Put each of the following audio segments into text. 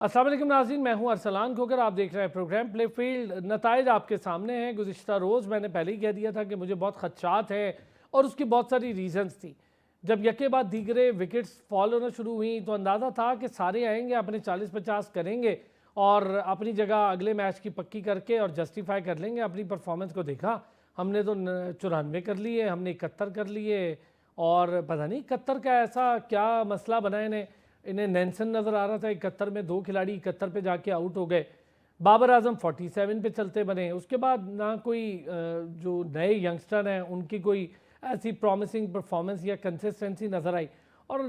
अस्सलाम वालेकुम नाज़रीन, मैं हूं अरसलान खोकर। आप देख रहे हैं प्रोग्राम प्ले फील्ड। नताइज आपके सामने हैं। गुज़िश्ता रोज़ मैंने पहले ही कह दिया था कि मुझे बहुत खदशात हैं और उसकी बहुत सारी रीज़न्स थी। जब यके बाद दीगरे विकेट्स फॉल होना शुरू हुई तो अंदाज़ा था कि सारे आएंगे, अपने 40-50 करेंगे और अपनी जगह अगले मैच की पक्की करके और जस्टिफाई कर लेंगे अपनी परफॉर्मेंस को। देखा हमने तो 94 कर लिए, हमने 71 कर लिए और पता नहीं 71 का ऐसा क्या मसला बना इन्हें नेल्सन नज़र आ रहा था 71 में, 2 खिलाड़ी 71 पे जाके आउट हो गए। बाबर आजम 47 पे चलते बने। उसके बाद ना कोई जो नए यंगस्टर हैं उनकी कोई ऐसी प्रॉमिसिंग परफॉर्मेंस या कंसिस्टेंसी नज़र आई। और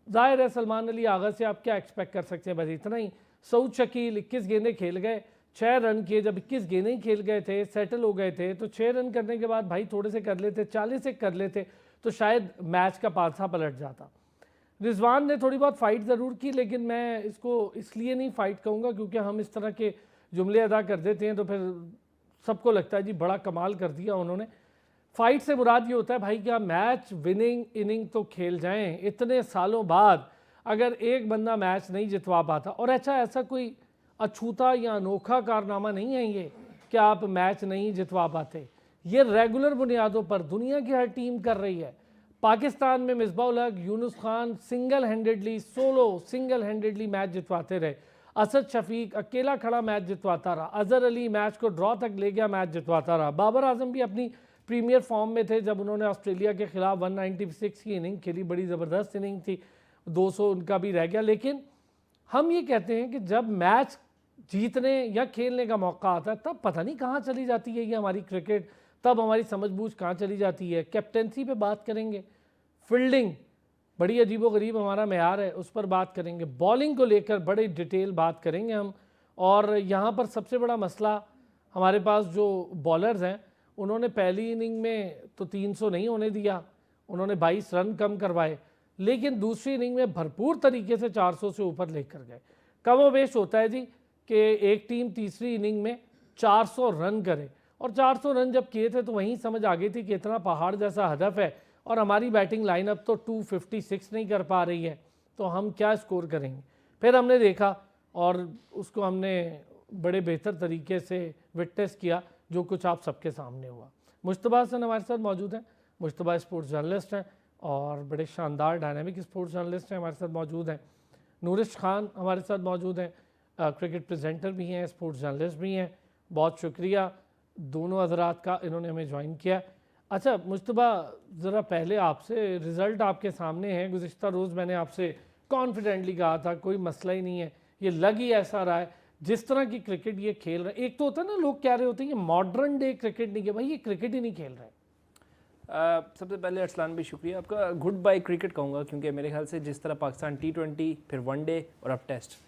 जाहिर है सलमान अली आगा से आप क्या एक्सपेक्ट कर सकते हैं, बस इतना ही। सऊद शकील 21 गेंदें खेल गए, 6 रन किए। जब 21 गेंदें ही खेल गए थे, सेटल हो गए थे, तो 6 रन करने के बाद भाई थोड़े से कर लेते, 40 से कर लेते तो शायद मैच का पासा पलट जाता। रिजवान ने थोड़ी बहुत फ़ाइट ज़रूर की, लेकिन मैं इसको इसलिए नहीं फ़ाइट कहूँगा क्योंकि हम इस तरह के जुमले अदा कर देते हैं तो फिर सबको लगता है जी बड़ा कमाल कर दिया उन्होंने। फ़ाइट से मुराद ये होता है भाई क्या मैच विनिंग इनिंग तो खेल जाएं। इतने सालों बाद अगर एक बंदा मैच नहीं जितवा पाता, और अच्छा ऐसा कोई अछूता या अनोखा कारनामा नहीं है ये कि आप मैच नहीं जितवा पाते, ये रेगुलर बुनियादों पर दुनिया की हर टीम कर रही है। पाकिस्तान में Misbah-ul Haq, Younis Khan single handedly match जितवाते रहे। असद शफीक अकेला खड़ा मैच जितवाता रहा। अजहर अली मैच को ड्रॉ तक ले गया, मैच जितवाता रहा। बाबर आजम भी अपनी प्रीमियर फॉर्म में थे जब उन्होंने ऑस्ट्रेलिया के खिलाफ 196 की इनिंग खेली, बड़ी ज़बरदस्त इनिंग थी। 200 उनका भी रह गया। लेकिन हम ये कहते हैं कि जब मैच जीतने या खेलने का मौका आता है तब पता नहीं कहाँ चली जाती है ये हमारी क्रिकेट, तब हमारी समझबूझ कहाँ चली जाती है। कैप्टेंसी पे बात करेंगे, फील्डिंग बड़ी अजीबो गरीब हमारा मेयार है, उस पर बात करेंगे। बॉलिंग को लेकर बड़ी डिटेल बात करेंगे हम। और यहाँ पर सबसे बड़ा मसला हमारे पास जो बॉलर्स हैं, उन्होंने पहली इनिंग में तो 300 नहीं होने दिया, उन्होंने 22 रन कम करवाए, लेकिन दूसरी इनिंग में भरपूर तरीके से 400 से ऊपर लेकर गए। कमोबेश होता है जी कि एक टीम तीसरी इनिंग में 400 रन करे, और 400 रन जब किए थे तो वहीं समझ आ गई थी कि इतना पहाड़ जैसा हदफ है और हमारी बैटिंग लाइनअप तो 256 नहीं कर पा रही है, तो हम क्या स्कोर करेंगे। फिर हमने देखा और उसको हमने बड़े बेहतर तरीके से विटनेस किया, जो कुछ आप सबके सामने हुआ। मुश्तबा हसन हमारे साथ मौजूद हैं। मुश्तबा स्पोर्ट्स जर्नलिस्ट हैं और बड़े शानदार डायनामिक स्पोर्ट्स जर्नलिस्ट हैं, हमारे साथ मौजूद हैं। नूरिश खान हमारे साथ मौजूद हैं, क्रिकेट प्रेजेंटर भी हैं, स्पोर्ट्स जर्नलिस्ट भी हैं। बहुत शुक्रिया दोनों हजरात का, इन्होंने हमें ज्वाइन किया। अच्छा मुश्तबा, ज़रा पहले आपसे, रिज़ल्ट आपके सामने है। गुज़िश्ता रोज़ मैंने आपसे कॉन्फिडेंटली कहा था कोई मसला ही नहीं है, ये लग ही ऐसा रहा है जिस तरह की क्रिकेट ये खेल रहे हैं। एक तो होता है ना, लोग कह रहे होते हैं ये मॉडर्न डे क्रिकेट नहीं है, भाई ये क्रिकेट ही नहीं खेल रहे। सबसे पहले अरसलान भी शुक्रिया आपका। गुड बाय क्रिकेट कहूँगा, क्योंकि मेरे ख्याल से जिस तरह पाकिस्तान T20 फिर वनडे और अब टेस्ट,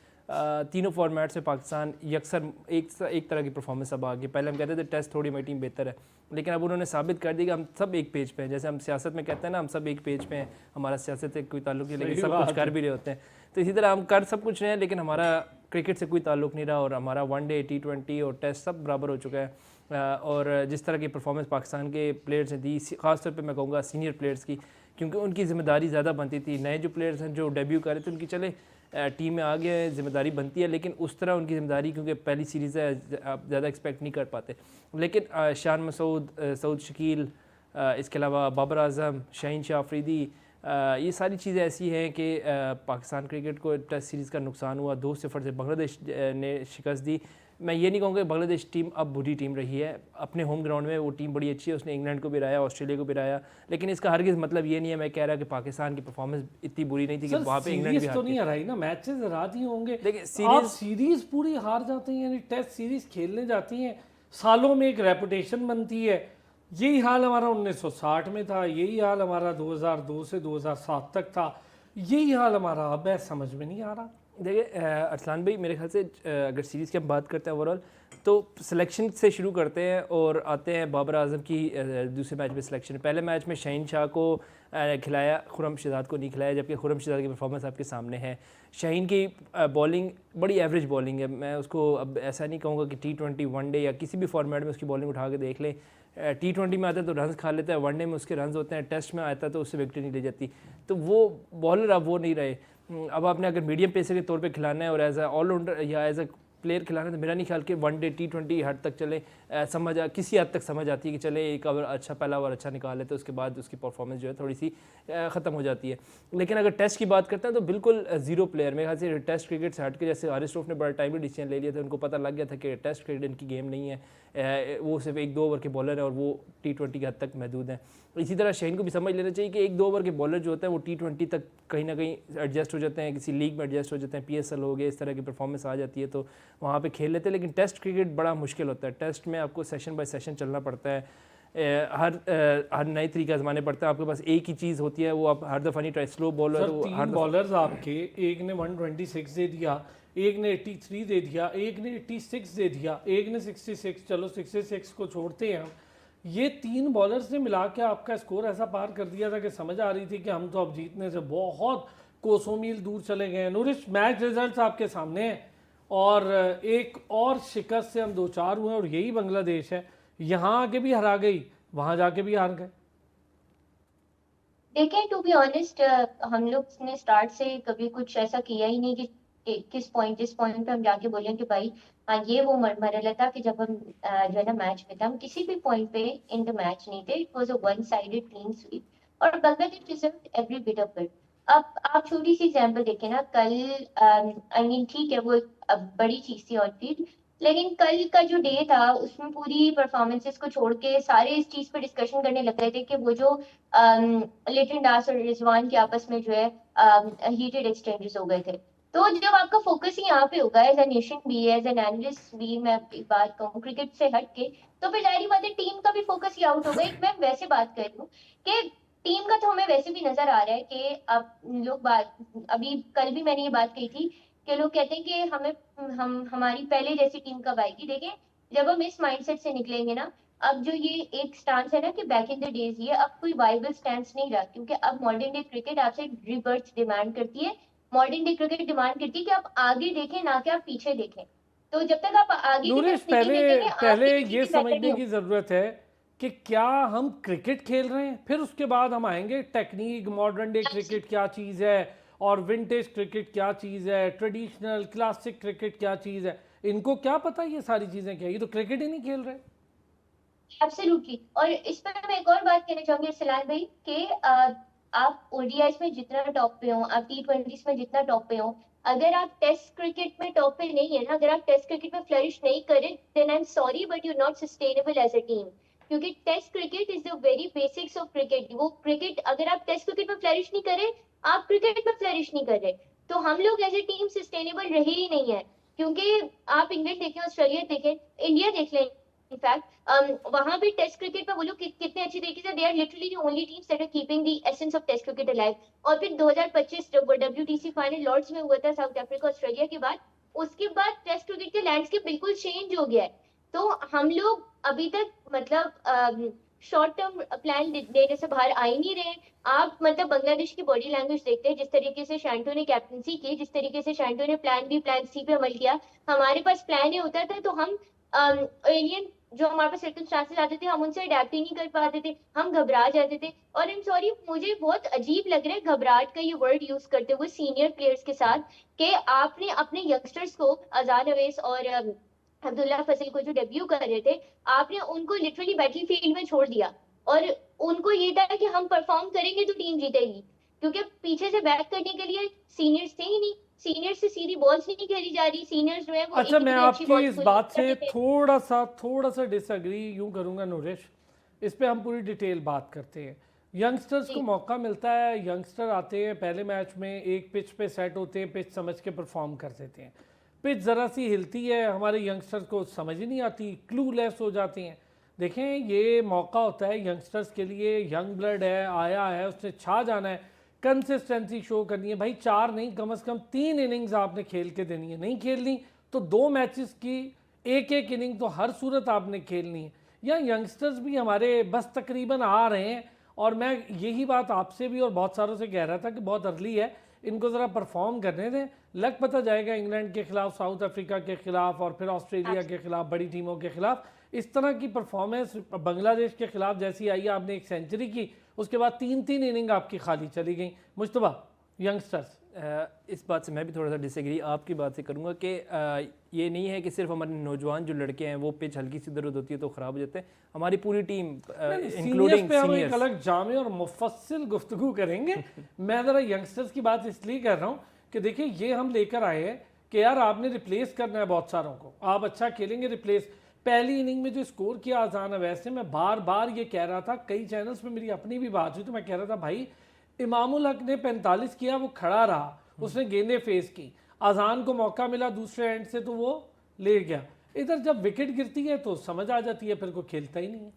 तीनों फॉर्मेट से पाकिस्तान यकसर एक तरह की परफॉर्मेंस अब आ गई। पहले हम कहते थे टेस्ट थोड़ी हमारी टीम बेहतर है, लेकिन अब उन्होंने साबित कर दिया कि हम सब एक पेज पे हैं। जैसे हम सियासत में कहते हैं ना, हम सब एक पेज पे हैं, हमारा सियासत से कोई ताल्लुक नहीं, लेकिन सब कुछ कर भी रहे होते हैं। तो इसी तरह हम कर सब कुछ रहे हैं, लेकिन हमारा क्रिकेट से कोई ताल्लुक नहीं रहा, और हमारा वनडे T20 और टेस्ट सब बराबर हो चुका है। और जिस तरह की परफॉर्मेंस पाकिस्तान के प्लेयर्स ने दी, ख़ासतौर पे मैं कहूँगा सीनियर प्लेयर्स की, क्योंकि उनकी ज़िम्मेदारी ज़्यादा बनती थी। नए जो प्लेयर्स हैं जो डेब्यू कर रहे थे, उनकी चले टीम में आ गए, ज़िम्मेदारी बनती है, लेकिन उस तरह उनकी ज़िम्मेदारी, क्योंकि पहली सीरीज़ है, आप ज़्यादा एक्सपेक्ट नहीं कर पाते। लेकिन शान मसूद, सऊद शकील, इसके अलावा बाबर आजम, शाहीन शाह अफरीदी, ये सारी चीज़ें ऐसी हैं कि पाकिस्तान क्रिकेट को टेस्ट सीरीज़ का नुकसान हुआ। 2-0 से बांग्लादेश ने शिकस्त दी। मैं ये नहीं कहूँगा कि बांग्लादेश टीम अब बुरी टीम रही है, अपने होम ग्राउंड में वो टीम बड़ी अच्छी है, उसने इंग्लैंड को भी हराया, ऑस्ट्रेलिया को भी हराया, लेकिन इसका हरगिज़ मतलब ये नहीं है मैं कह रहा कि पाकिस्तान की परफॉर्मेंस इतनी बुरी नहीं थी कि वहाँ पे इंग्लैंड भी तो नहीं हराई ना, मैचेस हरा दिए होंगे, लेकिन आप सीरीज पूरी हार जाते हैं। यानी टेस्ट सीरीज खेलने जाती हैं, सालों में एक रेपुटेशन बनती है। यही हाल हमारा 1960 में था, यही हाल हमारा 2002 से 2007 तक था, यही हाल हमारा अब है, समझ में नहीं आ रहा। देखिए अरसलान भाई, मेरे ख्याल से अगर सीरीज़ की हम बात करते हैं ओवरऑल, तो सिलेक्शन से शुरू करते हैं और आते हैं बाबर आजम की दूसरे मैच में सिलेक्शन। पहले मैच में शाहीन शाह को खिलाया, खुरम शहजाद को नहीं खिलाया, जबकि खुरम शहजाद की परफॉर्मेंस आपके सामने है। शाहीन की बॉलिंग बड़ी एवरेज बॉलिंग है, मैं उसको अब ऐसा नहीं कहूँगा कि T20 वनडे या किसी भी फॉर्मेट में उसकी बॉलिंग उठा के देख लें। T20 में आता है तो रन खा लेता है, वनडे में उसके रन होते हैं, टेस्ट में आता है तो उससे विकेट नहीं ले जाती। तो वो बॉलर अब वो नहीं रहे। अब आपने अगर मीडियम पेसर के तौर पे खिलाना है और एज ए ऑलराउंडर या एज ए प्लेयर खिलाना है तो मेरा नहीं ख्याल कि वनडे T20 हद तक चले, किसी हद तक समझ आती है कि चले एक ओवर अच्छा, पहला ओवर अच्छा निकाल लेते, उसके बाद उसकी परफॉर्मेंस जो है थोड़ी सी ख़त्म हो जाती है। लेकिन अगर टेस्ट की बात करते हैं तो बिल्कुल ज़ीरो प्लेयर मेरे ख्याल से टेस्ट क्रिकेट से हट के, जैसे हारिस रऊफ ने बड़ा टाइमली डिसीजन ले लिया था, उनको पता लग गया था कि टेस्ट क्रिकेट इनकी गेम नहीं है, वो सिर्फ 1-2 ओवर के बॉलर हैं और वो T20 की हद तक महदूद हैं। इसी तरह शहीन को भी समझ लेना चाहिए कि 1-2 ओवर के बॉलर जो होते हैं वो T20 तक कहीं ना कहीं एडजस्ट हो जाते हैं, किसी लीग में एडजस्ट हो जाते हैं, PSL हो गए, इस तरह की परफॉर्मेंस आ जाती है तो वहाँ पे खेल लेते हैं। लेकिन टेस्ट क्रिकेट बड़ा मुश्किल होता है, टेस्ट में आपको सेशन बाय सेशन चलना पड़ता है, हर नए तरीके आजमाने पड़ते हैं, आपके पास एक ही चीज़ होती है, वो आप हर दफ़ा नहीं ट्राई, स्लो बॉलर तीन बॉलर्स आपके, एक ने 126 दे दिया, एक ने 83 दे दिया, एक ने 86 दे दिया, एक ने 66, चलो 66 को छोड़ते हैं हम, ये 3 बॉलर्स ने मिला के आपका स्कोर ऐसा पार कर दिया था कि समझ आ रही थी कि हम तो अब जीतने से बहुत कोसों मील दूर चले गए हैं। नूरिश, मैच रिजल्ट्स आपके सामने हैं और एक और शिकस्त से हम 2-4 हुए और यही बांग्लादेश है, यहाँ आके भी हरा गई, वहाँ जाके भी हार गए। देखें, टू बी ऑनेस्ट, हम लोग ने स्टार्ट से कभी कुछ ऐसा किया ही नहीं कि जिस पॉइंट पे हम जाके बोलें कि भाई हाँ ये वो मरहला था कि जब हम जो है ना मैच में था, हम किसी भी पॉइंट पे इन द मैच नहीं थे। It was a one sided clean sweep और Bangladesh deserved every bit of it. अब आप छोटी सी एग्जांपल देखें ना, कल आई मीन ठीक है वो बड़ी चीज थी ऑन फील्ड, लेकिन कल का जो डे था उसमें पूरी परफॉर्मेंसेस को छोड़ के सारे इस चीज पर डिस्कशन करने लग गए थे कि वो जो लिटन दास और रिजवान के आपस में जो है हीटेड एक्सचेंजेस हो गए थे। तो जब आपका फोकस ही यहाँ पे होगा एज ए नेशन भी, एज एन एनालिस्ट भी, मैं एक बात कहूँ क्रिकेट से हट के, तो फिर जाहिर बात है टीम का भी फोकस ही आउट होगा। एक मैं वैसे बात कर रही हूँ कि टीम का तो हमें वैसे भी नजर आ रहा है कि अब लोग बात, अभी कल भी मैंने ये बात कही थी कि लोग कहते हैं कि हम हमारी पहले जैसी टीम कब आएगी। देखें, जब हम इस माइंडसेट से निकलेंगे ना, अब जो ये एक स्टांस है ना कि बैक इन द डेज, ये अब कोई वाइबल स्टैंस नहीं रहा, क्योंकि अब मॉडर्न डे क्रिकेट आपसे रिबर्थ डिमांड करती है। मॉडर्न डे क्रिकेट डिमांड करती है कि आप आगे देखें, ना कि आप पीछे देखें। तो जब तक आप आगे की नूरिश, तरफ नहीं देखेंगे, पहले आपकी किसी ये की बेहतर समझने नहीं की ज़रूरत है कि क्या हम क्रिकेट खेल रहे हैं, फिर उसके बाद हम आएंगे टेक्निक, मॉडर्न डे क्रिकेट क्या चीज़ है और विंटेज क्रिकेट क्या चीज़ है, ट्रेडिशनल क्लासिक क्रिकेट क्या चीज़ है। इनको क्या पता ये सारी चीज़ें क्या, ये तो क्रिकेट ही नहीं खेल रहे। एब्सोल्युटली। और इस पर मैं एक और बात कहना चाहूंगी सलाल भाई कि आप ओडीआईज में जितना टॉप पे हो, आप T20s में जितना टॉप पे हो, अगर आप टेस्ट क्रिकेट में टॉप पे नहीं है ना, अगर आप टेस्ट क्रिकेट में फ्लरिश नहीं करें, then I am sorry but you not sustainable as a team. क्योंकि test cricket is the very basics of cricket. वो क्रिकेट अगर आप टेस्ट क्रिकेट में फ्लरिश नहीं करें, आप क्रिकेट में फ्लरिश नहीं कर रहे। तो हम लोग एज ए टीम सस्टेनेबल रहे ही नहीं है। क्योंकि आप इंग्लैंड देखें, ऑस्ट्रेलिया देखें, इंडिया देख लें, इनफैक्ट वहां भी टेस्ट क्रिकेट में वो लोग कितने अच्छी तरीके से, they are literally the only teams that are keeping the essence of test cricket alive. और फिर 2025 जब WTC फाइनल लॉर्ड्स में हुआ था साउथ अफ्रीका ऑस्ट्रेलिया के बाद, उसके बाद टेस्ट क्रिकेट का लैंडस्केप बिल्कुल चेंज हो गया है। तो हम लोग अभी तक मतलब शॉर्ट टर्म प्लान देने से बाहर आ ही नहीं रहे। आप मतलब बांग्लादेश की बॉडी लैंग्वेज देखते हैं, जिस तरीके से शैंटो ने कैप्टनसी की, जिस तरीके से शैंटो ने प्लान बी प्लान सी पे अमल किया। हमारे पास प्लान ए होता था तो हम एलियन जो हमारे पास सर्कमस्टांसेस आते थे, हम उनसे अडेप्ट ही नहीं कर पाते थे, हम घबरा जाते थे। और आई एम सॉरी, मुझे बहुत अजीब लग रहा है घबराहट का ये वर्ड यूज करते हुए सीनियर प्लेयर्स के साथ, कि आपने अपने यंगस्टर्स को, अजान अवैस और अब्दुल्ला फजल को जो डेब्यू कर रहे थे, आपने उनको लिटरली बैटलफील्ड में छोड़ दिया। और उनको ये था कि हम परफॉर्म करेंगे तो टीम जीतेगी, क्योंकि पीछे से बैक करने के लिए सीनियर्स थे ही नहीं। सीनियर्स से सीधी बॉल्स नहीं खेली जा रही, सीनियर्स जो है वो अच्छा, मैं अच्छी आपकी बॉल्स इस को बात से करते थे। थोड़ा सा डिसएग्री यूं करूंगा नूरिश, इस पे हम पूरी डिटेल बात करते हैं। यंगस्टर्स को मौका मिलता है, यंगस्टर आते हैं पहले मैच में, एक पिच पे सेट होते हैं, पिच समझ के परफॉर्म कर देते हैं। पिच ज़रा सी हिलती है, हमारे यंगस्टर्स को समझ ही नहीं आती, क्लूलेस हो जाते हैं। देखें, ये मौका होता है यंगस्टर्स के लिए, यंग ब्लड है, आया है, उसने छा जाना है, कंसिस्टेंसी शो करनी है। भाई 4 नहीं, कम से कम 3 इनिंग्स आपने खेल के देनी है। नहीं खेलनी तो 2 मैचेस की एक इनिंग तो हर सूरत आपने खेलनी है। या यंगस्टर्स भी हमारे बस तकरीबन आ रहे हैं, और मैं यही बात आपसे भी और बहुत सारों से कह रहा था कि बहुत अर्ली है, इनको ज़रा परफॉर्म करने दें, लग पता जाएगा इंग्लैंड के खिलाफ, साउथ अफ्रीका के खिलाफ और फिर ऑस्ट्रेलिया के खिलाफ, बड़ी टीमों के खिलाफ। इस तरह की परफॉर्मेंस बांग्लादेश के खिलाफ जैसी आई, आपने एक सेंचुरी की, उसके बाद 3 इनिंग आपकी खाली चली गई। मुश्तबा, यंगस्टर्स इस बात से मैं भी थोड़ा सा डिसएग्री आपकी बात से करूँगा कि ये नहीं है कि सिर्फ हमारे नौजवान जो लड़के हैं वो पिच हल्की सी दर्द होती है तो ख़राब हो जाते हैं। हमारी पूरी टीम इंक्लूडिंग पे हम एक सीनियर्स अलग जामे और मुफस्सिल गुफ्तगू करेंगे। मैं ज़रा यंगस्टर्स की बात इसलिए कर रहा हूँ कि देखिए ये हम लेकर आए हैं कि यार आपने रिप्लेस करना है बहुत सारों को, आप अच्छा खेलेंगे रिप्लेस। पहली इनिंग में जो स्कोर किया अजान अवैस ने, मैं बार बार ये कह रहा था, कई चैनल्स पे मेरी अपनी भी बात हुई तो मैं कह रहा था भाई इमामुल हक ने 45 किया, वो खड़ा रहा, उसने गेंदें फेस की, अजान को मौका मिला दूसरे एंड से तो वो ले गया। इधर जब विकेट गिरती है तो समझ आ जाती है, फिर कोई खेलता ही नहीं है।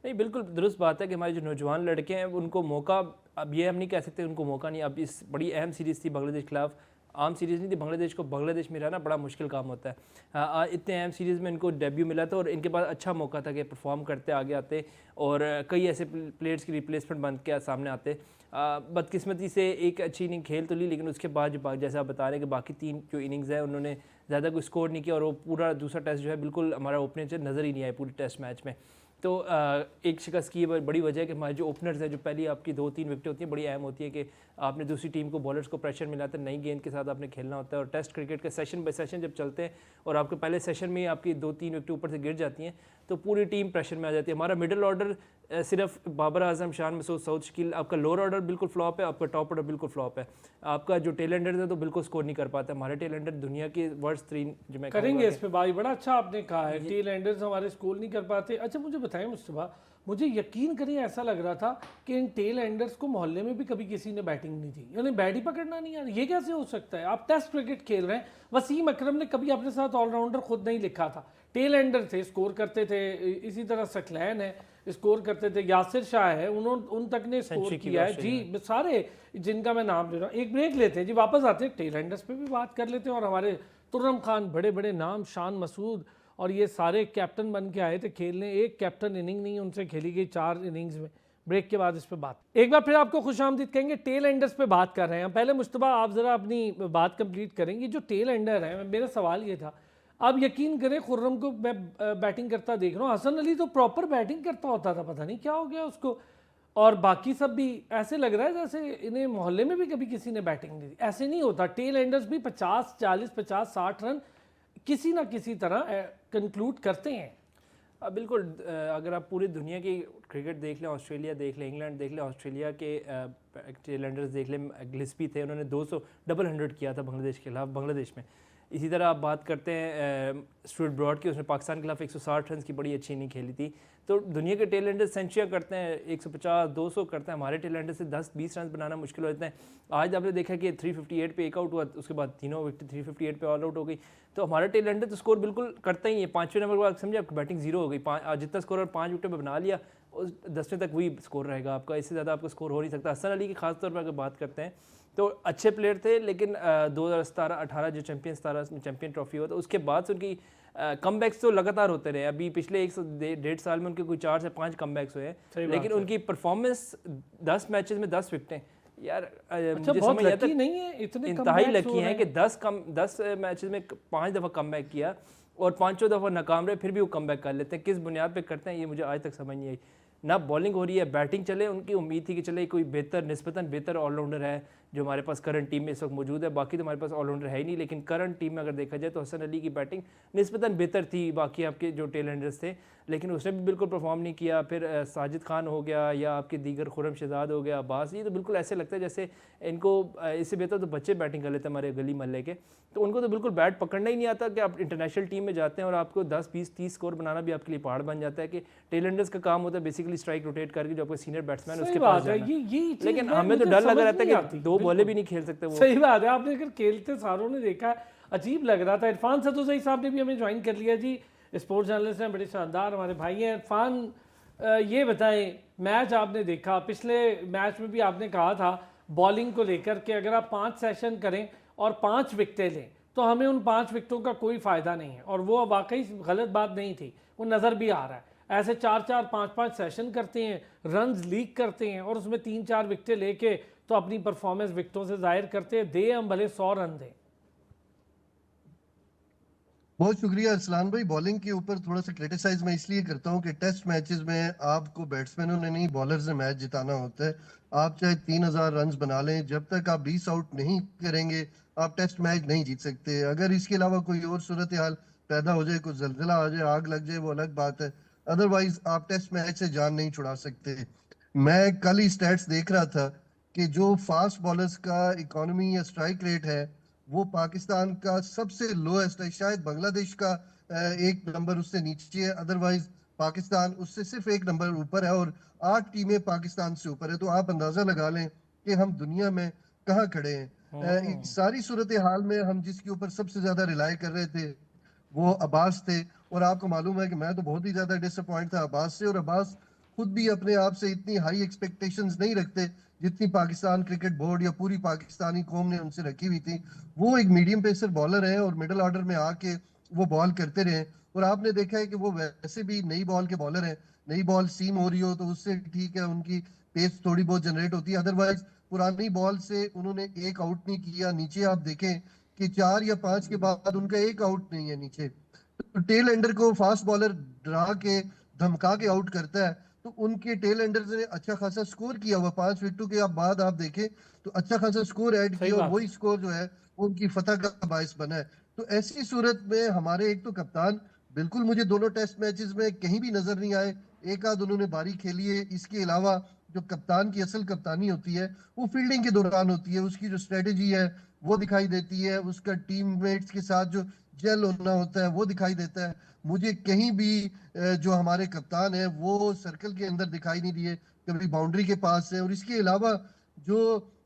नहीं, बिल्कुल दुरुस्त बात है कि हमारे जो नौजवान लड़के हैं उनको मौका, अब ये हम नहीं कह सकते उनको मौका नहीं। अब इस बड़ी अहम सीरीज़ थी बांग्लादेश के खिलाफ, आम सीरीज़ नहीं थी, बांग्लादेश को बांग्लादेश में रहना बड़ा मुश्किल काम होता है। इतने अहम सीरीज़ में इनको डेब्यू मिला था और इनके पास अच्छा मौका था कि परफॉर्म करते आगे आते और कई ऐसे प्लेयर्स की रिप्लेसमेंट बन के सामने आते। बदकिस्मती से एक अच्छी इनिंग खेल तो ली, लेकिन उसके बाद जो जैसे आप बता रहे हैं कि बाकी 3 जो इनिंग्स है उन्होंने ज़्यादा कोई स्कोर नहीं किया और वो पूरा दूसरा टेस्ट जो है बिल्कुल हमारा ओपनर से नज़र ही नहीं आया पूरे टेस्ट मैच में। तो एक शिकस्त की बड़ी वजह है कि हमारे जो ओपनर्स हैं, जो पहली आपकी 2-3 विकेटें होती हैं, बड़ी अहम होती है कि आपने दूसरी टीम को बॉलर्स को प्रेशर मिलाता है, नई गेंद के साथ आपने खेलना होता है। और टेस्ट क्रिकेट के सेशन बाय सेशन जब चलते हैं और आपके पहले सेशन में ही आपकी 2-3 विकेटें ऊपर से गिर जाती हैं तो पूरी टीम प्रेशर में आ जाती है। हमारा मिडिल ऑर्डर सिर्फ बाबर आजम, शान मसूद, सऊद शकील, आपका लोअर ऑर्डर बिल्कुल फ्लॉप है, आपका टॉप ऑर्डर बिल्कुल फ्लॉप है। आपका जो टेल एंडर है तो बिल्कुल स्कोर नहीं कर पाता। हमारे टेल एंडर दुनिया के वर्स्ट 3 जो मैं करेंगे इस पे भाई, बड़ा अच्छा आपने कहा है, टेल एंडर्स हमारे स्कोर नहीं कर पाते। अच्छा मुझे बताएं मुस्तफा, मुझे यकीन करिए ऐसा लग रहा था कि इन टेल एंडर्स को मोहल्ले में भी कभी किसी ने बैटिंग नहीं दी, यानी बैट ही पकड़ना नहीं आ रहा। ये कैसे हो सकता है? आप टेस्ट क्रिकेट खेल रहे हैं, वसीम अकरम ने कभी अपने साथ ऑलराउंडर खुद नहीं लिखा था, टेल एंडर थे, स्कोर करते थे। इसी तरह सकलैन है, स्कोर करते थे, यासिर शाह है, उन तक ने स्कोर किया है जी, सारे जिनका मैं नाम ले रहा हूँ। एक ब्रेक लेते हैं जी, वापस आते हैं, टेल एंडर्स पे भी बात कर लेते हैं। और हमारे तुर्रम खान, बड़े बड़े नाम, शान मसूद और ये सारे कैप्टन बन के आए थे खेलने, एक कैप्टन इनिंग नहीं उनसे खेली गई 4 इनिंग्स में। ब्रेक के बाद इस पे बात, एक बार फिर आपको खुशामदीद कहेंगे। टेल एंडर्स पे बात कर रहे हैं पहले मुस्तफा, आप ज़रा अपनी बात कंप्लीट करेंगे। जो टेल एंडर है, मेरा सवाल ये था, आप यकीन करें खुर्रम को मैं बैटिंग करता देख रहा हूँ, हसन अली तो प्रॉपर बैटिंग करता होता था, पता नहीं क्या हो गया उसको, और बाकी सब भी ऐसे लग रहा है जैसे इन्हें मोहल्ले में भी कभी किसी ने बैटिंग नहीं दी। ऐसे नहीं होता, टेल एंडर्स भी 50, 40, 50, 60 रन किसी ना किसी तरह कंक्लूड करते हैं। बिल्कुल, अगर आप पूरी दुनिया की क्रिकेट देख लें, ऑस्ट्रेलिया देख लें, इंग्लैंड देख लें, ऑस्ट्रेलिया के टेल एंडर्स देख लें, गिल्स्पी थे, उन्होंने 200 डबल 100 किया था बांग्लादेश के खिलाफ बांग्लादेश में। इसी तरह आप बात करते हैं स्टुअर्ट ब्रॉड की, उसने पाकिस्तान के खिलाफ 160 रन की बड़ी अच्छी इनिंग खेली थी। तो दुनिया के टेल एंडर्स सेंचुरियाँ करते हैं, 150, 200 करते हैं, हमारे टेल एंडर से 10-20 रन बनाना मुश्किल हो जाता है। आज आपने देखा कि 358 पे एक आउट हुआ, उसके बाद तीनों विकेट 358 पे ऑल आउट हो गई। तो हमारा टेल एंडर तो स्कोर बिल्कुल करता ही है। 5वें नंबर के बाद समझे आपकी बैटिंग 0 हो गई, जितना स्कोर 5 विकेट पर बना लिया, उस 10वें तक वही स्कोर रहेगा आपका, इससे ज़्यादा आपका स्कोर हो नहीं सकता। हसन अली की खासतौर पर अगर बात करते हैं तो अच्छे प्लेयर थे, लेकिन 2017-18 जो चैंपियन ट्रॉफी हुआ था उसके बाद से उनकी कमबैक्स तो लगातार होते रहे। अभी पिछले 1.5 साल में उनके कोई 4 से 5 कमबैक्स हुए हैं, लेकिन उनकी परफॉर्मेंस 10 मैचेस में 10 विकेटें, यार अच्छा, बहुत लकी नहीं है, इतने इंतहाई लकी हैं कि 10 मैचेस में 5 दफ़ा कमबैक किया और 5 दफ़ा नाकाम रहे, फिर भी वो कमबैक कर लेते हैं। किस बुनियाद पे करते हैं ये मुझे आज तक समझ नहीं आई। ना बॉलिंग हो रही है, बैटिंग चले, उनकी उम्मीद थी कि चले कोई बेहतर, निस्बतन बेहतर ऑलराउंडर है जो हमारे पास करंट टीम में इस वक्त मौजूद है। बाकी तो हमारे पास ऑलराउंडर है ही नहीं, लेकिन करंट टीम में अगर देखा जाए तो हसन अली की बैटिंग निस्बतन बेहतर थी बाकी आपके जो टेल एंडर्स थे, लेकिन उसने भी बिल्कुल परफॉर्म नहीं किया। फिर साजिद खान हो गया या आपके दीगर खुर्रम शहजाद हो गया, अब्बास, ये तो बिल्कुल ऐसे लगता है जैसे इनको इससे बेहतर तो बच्चे बैटिंग कर लेते हैं हमारे गली महल्ले के। तो उनको तो बिल्कुल बैट पकड़ना ही नहीं आता कि आप इंटरनेशनल टीम में जाते हैं और आपको 10, 20, 30 स्कोर बनाना भी आपके लिए पहाड़ बन जाता है। कि टेल एंडर्स का काम होता है बेसिकली स्ट्राइक रोटेट करके जो आपको सीनियर बैट्समैन उसके पास जाना। लेकिन हमें तो डर लग रहता है कि 2 बॉलें भी नहीं खेल सकते वो। सही बात है, आपने अगर खेलते सारों ने देखा, अजीब लग रहा था। इरफान सदुसई साहब ने भी हमें ज्वाइन कर लिया जी, स्पोर्ट्स जर्नलिस्ट हैं, बड़े शानदार हमारे भाई हैं। इरफान, ये बताएं, मैच आपने देखा, पिछले मैच में भी आपने कहा था बॉलिंग को लेकर के अगर आप 5 सेशन करें और 5 विकेटें लें तो हमें उन 5 विकेटों का कोई फ़ायदा नहीं है, और वो वाकई गलत बात नहीं थी, वो नज़र भी आ रहा है। ऐसे 4-4, 5-5 सेशन करते हैं, रन्स लीक करते हैं और उसमें 3-4 विकेटें लेके तो अपनी परफॉर्मेंस विकेटों से जाहिर करते हैं। दे हम भले 100 रन दें, बहुत शुक्रिया अरसलान भाई। बॉलिंग के ऊपर थोड़ा सा क्रिटिसाइज मैं इसलिए करता हूँ कि टेस्ट मैचेस में आपको बैट्समैनों ने नहीं बॉलर्स ने मैच जिताना होता है। आप चाहे 3,000 रन बना लें, जब तक आप 20 आउट नहीं करेंगे आप टेस्ट मैच नहीं जीत सकते। अगर इसके अलावा कोई और सूरत हाल पैदा हो जाए, कोई जलजिला आ जाए, आग लग जाए, वो अलग बात है। अदरवाइज आप टेस्ट मैच से जान नहीं छुड़ा सकते। मैं कल ही स्टैट्स देख रहा था कि जो फास्ट बॉलर्स का इकोनॉमी या स्ट्राइक रेट है वो पाकिस्तान का सबसे लोएस्ट है। शायद बांग्लादेश का एक नंबर उससे नीचे है, अदरवाइज पाकिस्तान उससे सिर्फ एक नंबर ऊपर है और 8 टीमें पाकिस्तान से ऊपर है। तो आप अंदाजा लगा लें कि हम दुनिया में कहाँ खड़े हैं। इस सारी सूरत हाल में हम जिसके ऊपर सबसे ज्यादा रिलाय कर रहे थे वो अब्बास थे। और आपको मालूम है कि मैं तो बहुत ही ज्यादा डिसअपॉइंट था अब्बास से, और अब्बास खुद भी अपने आप से इतनी हाई एक्सपेक्टेशंस नहीं रखते जितनी पाकिस्तान क्रिकेट बोर्ड या पूरी पाकिस्तानी कौम ने उनसे रखी हुई थी। वो एक मीडियम पेसर बॉलर है और मिडिल ऑर्डर में आके वो बॉल करते रहे। और आपने देखा है कि वो वैसे भी नई बॉल के बॉलर हैं। नई बॉल सीम हो रही हो तो उससे ठीक है, उनकी पेस थोड़ी बहुत जनरेट होती है। अदरवाइज पुरानी बॉल से उन्होंने एक आउट नहीं किया। नीचे आप देखें कि 4 या 5 के बाद उनका एक आउट नहीं है नीचे। तो टेल एंडर को फास्ट बॉलर डरा के धमका के आउट करता है। तो उनके टेल एंडर ने अच्छा खासा स्कोर किया हुआ, 5 विकेटों के आप बाद आप देखें तो अच्छा खासा स्कोर ऐड सही किया और बात वही है। स्कोर जो है वो उनकी फतह का बायस बना है। तो ऐसी सूरत में हमारे एक तो कप्तान बिल्कुल मुझे दोनों टेस्ट मैचेस में कहीं भी नजर नहीं आए। एक आध उन्होंने बारी खेली है, इसके अलावा जो कप्तान की असल कप्तानी होती है वो फील्डिंग के दौरान होती है। उसकी जो स्ट्रेटेजी है वो दिखाई देती है, उसका टीममेट्स के साथ जो जेल होना होता है वो दिखाई देता है। मुझे कहीं भी जो हमारे कप्तान है वो सर्कल के अंदर दिखाई नहीं दिए, कभी बाउंड्री के पास है। और इसके अलावा जो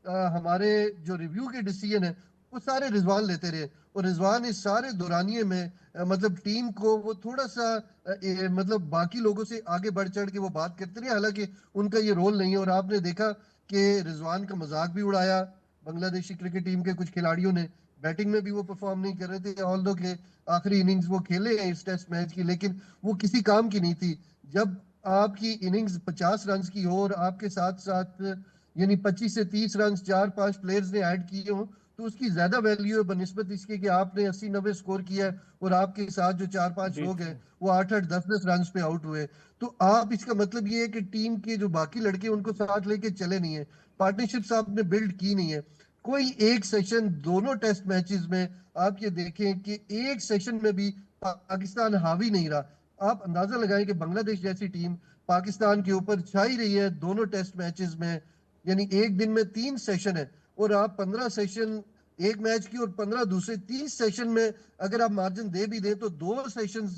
हमारे जो रिव्यू के डिसीजन है वो सारे रिजवान लेते रहे। और रिजवान इस सारे दौरानिए में मतलब टीम को वो थोड़ा सा मतलब बाकी लोगों से आगे बढ़ चढ़ के वो बात करते रहे, हालांकि उनका ये रोल नहीं है। और आपने देखा कि रिजवान का मजाक भी उड़ाया बांग्लादेशी क्रिकेट टीम के कुछ खिलाड़ियों ने। बैटिंग में भी वो परफॉर्म नहीं कर रहे थे, ऑल्दो के आखिरी इनिंग्स वो खेले हैं इस टेस्ट मैच की, लेकिन वो किसी काम की नहीं थी। जब आपकी इनिंग्स 50 रन की हो और आपके साथ साथ यानी 25 से 30 रन 4-5 प्लेयर्स ने ऐड किए हो तो उसकी ज्यादा वैल्यू है बनिस्बत इसके कि आपने 80-90 स्कोर किया है और आपके साथ जो 4-5 जी लोग हैं जी। वो 8-8 10-10 रन पे आउट हुए। तो आप इसका मतलब ये है कि टीम के जो बाकी लड़के उनको साथ लेके चले नहीं है, पार्टनरशिप्स आपने बिल्ड की नहीं है। कोई एक सेशन दोनों टेस्ट मैचेस में आप ये देखें कि एक सेशन में भी पाकिस्तान हावी नहीं रहा। आप अंदाजा लगाएं कि बांग्लादेश जैसी टीम पाकिस्तान के ऊपर छाई रही है दोनों टेस्ट मैचेस में। यानी एक दिन में 3 सेशन है और आप 15 सेशन एक मैच की और 15 दूसरे, 30 सेशन में अगर आप मार्जिन दे भी दें तो 2 सेशन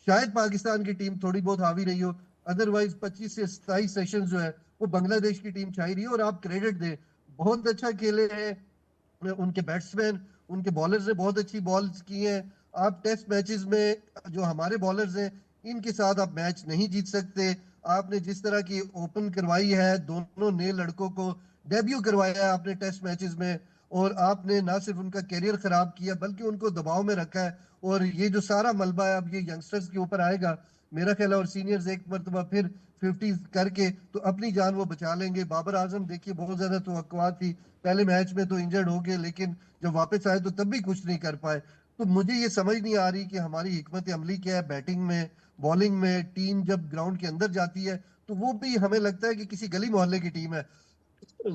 शायद पाकिस्तान की टीम थोड़ी बहुत हावी रही हो। अदरवाइज 25 से 27 सेशन जो है वो बांग्लादेश की टीम छाई रही है। और आप क्रेडिट दें, बहुत अच्छा खेले हैं उनके बैट्समैन, उनके बॉलर्स ने बहुत अच्छी बॉल्स की हैं। आप टेस्ट मैचेस में जो हमारे बॉलर्स हैं इनके साथ आप मैच नहीं जीत सकते। आपने जिस तरह की ओपन करवाई है दोनों नए लड़कों को, डेब्यू करवाया है आपने टेस्ट मैचेस में, और आपने ना सिर्फ उनका करियर खराब किया बल्कि उनको दबाव में रखा है। और ये जो सारा मलबा है अब ये यंगस्टर्स के ऊपर आएगा मेरा ख्याल है, और सीनियर्स एक मरतबा फिर 50 करके तो अपनी जान वो बचा लेंगे। बाबर आजम देखिए बहुत ज्यादा तो थी, पहले मैच में तो इंजर्ड हो गए लेकिन जब वापस आए तो तब भी कुछ नहीं कर पाए। तो मुझे ये समझ नहीं आ रही कि हमारी हिकमत अमली क्या है बैटिंग में बॉलिंग में। टीम जब ग्राउंड के अंदर जाती है तो वो भी हमें लगता है कि किसी गली मोहल्ले की टीम है।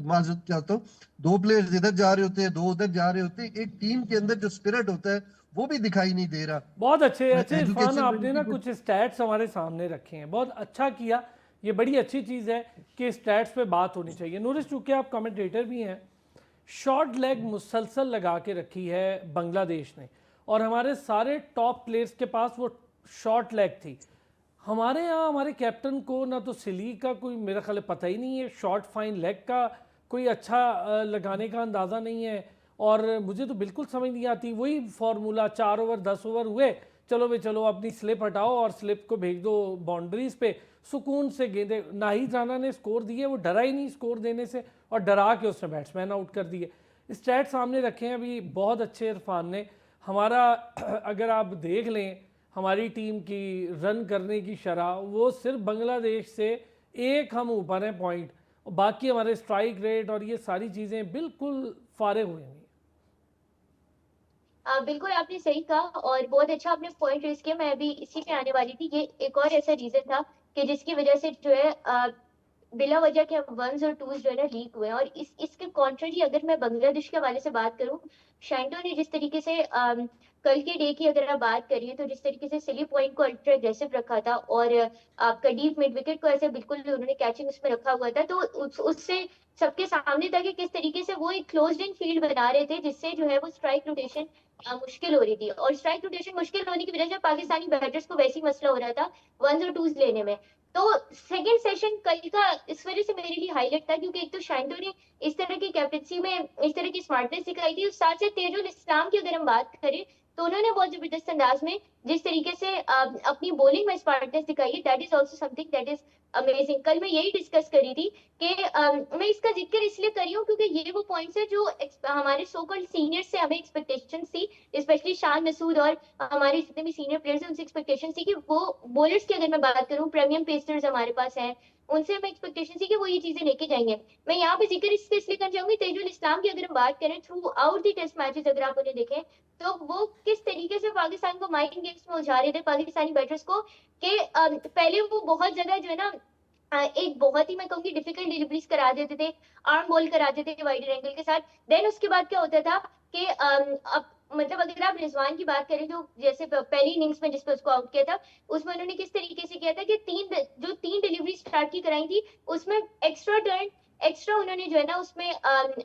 माजूद चाहता हूँ, 2 प्लेयर्स इधर जा रहे होते हैं, 2 उधर जा रहे होते हैं, एक टीम के अंदर जो स्पिरिट होता है वो भी दिखाई नहीं दे बहुत अच्छे रहा। अच्छे इरफान, एजुकेशन में आपने इनकी ना कुछ कुछ स्टैट्स हमारे सामने रखे हैं, बहुत अच्छा किया। ये बड़ी अच्छी चीज़ है कि स्टैट्स पे बात होनी चाहिए। नूरिश, चूँकि आप कमेंटेटर भी हैं, शॉर्ट लेग मुसलसल लगा के रखी है बांग्लादेश ने और हमारे सारे टॉप प्लेयर्स के पास वो शॉर्ट लेग थी। हमारे यहाँ हमारे कैप्टन को ना तो सिली का कोई मेरा ख्याल है पता ही नहीं है, शॉर्ट फाइन लेग का कोई अच्छा लगाने का अंदाज़ा नहीं है। और मुझे तो बिल्कुल समझ नहीं आती वही फार्मूला, 4 ओवर 10 ओवर हुए, चलो भाई चलो अपनी स्लिप हटाओ और स्लिप को भेज दो बाउंड्रीज पे, सुकून से गेंदे। नाहिद राना ने स्कोर दिए, वो डरा ही नहीं स्कोर देने से और डरा के उसने बैट्समैन आउट कर दिए। स्टैट सामने रखे हैं अभी, बहुत अच्छे इरफान ने। हमारा अगर आप देख लें हमारी टीम की रन करने की शरह, वो सिर्फ बांग्लादेश से एक हम ऊपर हैं पॉइंट, बाकी हमारे स्ट्राइक रेट और ये सारी चीज़ें बिल्कुल फारे हुए हैं। बिल्कुल आपने सही कहा और बहुत अच्छा आपने पॉइंट रेज किया, मैं अभी इसी पे आने वाली थी। ये एक और ऐसा रीजन था कि जिसकी वजह से जो है बिला वजह के वंस और टूज जो है ना लीक हुए हैं। और इसके कॉन्ट्ररी अगर मैं बांग्लादेश के हवाले से बात करूं, शाइंटो ने जिस तरीके से कल के डे की अगर आप बात करिए तो जिस तरीके से सिली पॉइंट को अल्ट्रा एग्रेसिव रखा था और आपका डीप मिड विकेट को ऐसे बिल्कुल उन्होंने कैचिंग उसमें रखा हुआ था, तो उससे सबके सामने था कि किस तरीके से वो एक क्लोज्ड इन फील्ड बना रहे थे, जिससे जो है वो स्ट्राइक रोटेशन मुश्किल हो रही थी। और स्ट्राइक रोटेशन मुश्किल होने की वजह से पाकिस्तानी बैटर्स को वैसे ही मसला हो रहा था वंस और टूज लेने में। तो सेकंड सेशन कल का इस वजह से मेरे लिए हाईलाइट था, क्योंकि एक तो शाइंटो ने इस तरह की कैप्टनसी में इस तरह की स्मार्टनेस दिखाई थी, और साथ से तेजुल इस्लाम की अगर हम बात करें तो उन्होंने बहुत जबरदस्त अंदाज में जिस तरीके से अपनी बॉलिंग में स्मार्टनेस दिखाई है, that is also something that is amazing. कल मैं यही डिस्कस करी थी कि मैं इसका जिक्र इसलिए करी हूँ क्योंकि ये वो पॉइंट्स है जो हमारे सो कॉल्ड सीनियर से हमें एक्सपेक्टेशन थी, स्पेशली शान मसूद और हमारे जितने भी सीनियर प्लेयर्स हैं उनसे एक्सपेक्टेशन थी कि वो बॉलर्स की अगर मैं बात करूं, प्रीमियम पेसर्स हमारे पास हैं, उनसे हमें एक्सपेक्टेशन थी कि वो ये चीजें लेके जाएंगे। मैं यहाँ पे जिक्र इसलिए करना चाहूंगी तेजुल इस्लाम की अगर हम बात करें throughout the test matches अगर आप उन्हें देखें तो वो किस तरीके से पाकिस्तान को माइंड गेम्स में उलझा रहे थे पाकिस्तानी बैटर्स को, कि पहले वो बहुत ज्यादा जो है ना एक बहुत ही मैं कहूंगी डिफिकल्ट डिलीवरीज करा देते थे, आर्म बॉल कराते थे वाइड एंगल के साथ। देन उसके बाद क्या होता था कि अब मतलब अगर आप रिजवान की बात करें जो जैसे पहली इनिंग्स में जिसपे उसको आउट किया था, उसमें उन्होंने किस तरीके से किया था कि तीन डिलीवरी स्टार्ट की कराई थी, उसमें एक्स्ट्रा उन्होंने जो है ना उसमें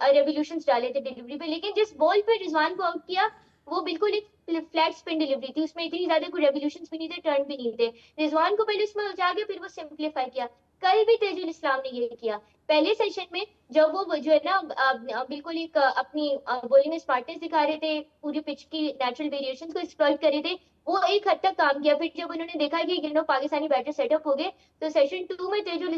रेवोल्यूशन डाले थे डिलीवरी पे, लेकिन जिस बॉल पे रिजवान को आउट किया वो बिल्कुल एक फ्लैट स्पिन डिलीवरी थी, उसमें इतनी ज्यादा कोई रेवोल्यूशन भी नहीं थे, टर्न भी नहीं थे। रिजवान को पहले उसमें उलझा के फिर वो सिंप्लीफाई किया। कल भी तेजुल इस्लाम ने ये किया पहले सेशन में, जब वो जो है ना बिल्कुल एक अपनी बॉलिंग में स्मार्टनेस दिखा रहे थे, पूरी पिच की नेचुरल वेरिएशंस को एक्सप्लॉइट कर रहे थे, वो एक हद तक काम किया। फिर जब उन्होंने देखा कि पाकिस्तानी बैटर सेटअप हो गए तो सेशन 2 में तेजुल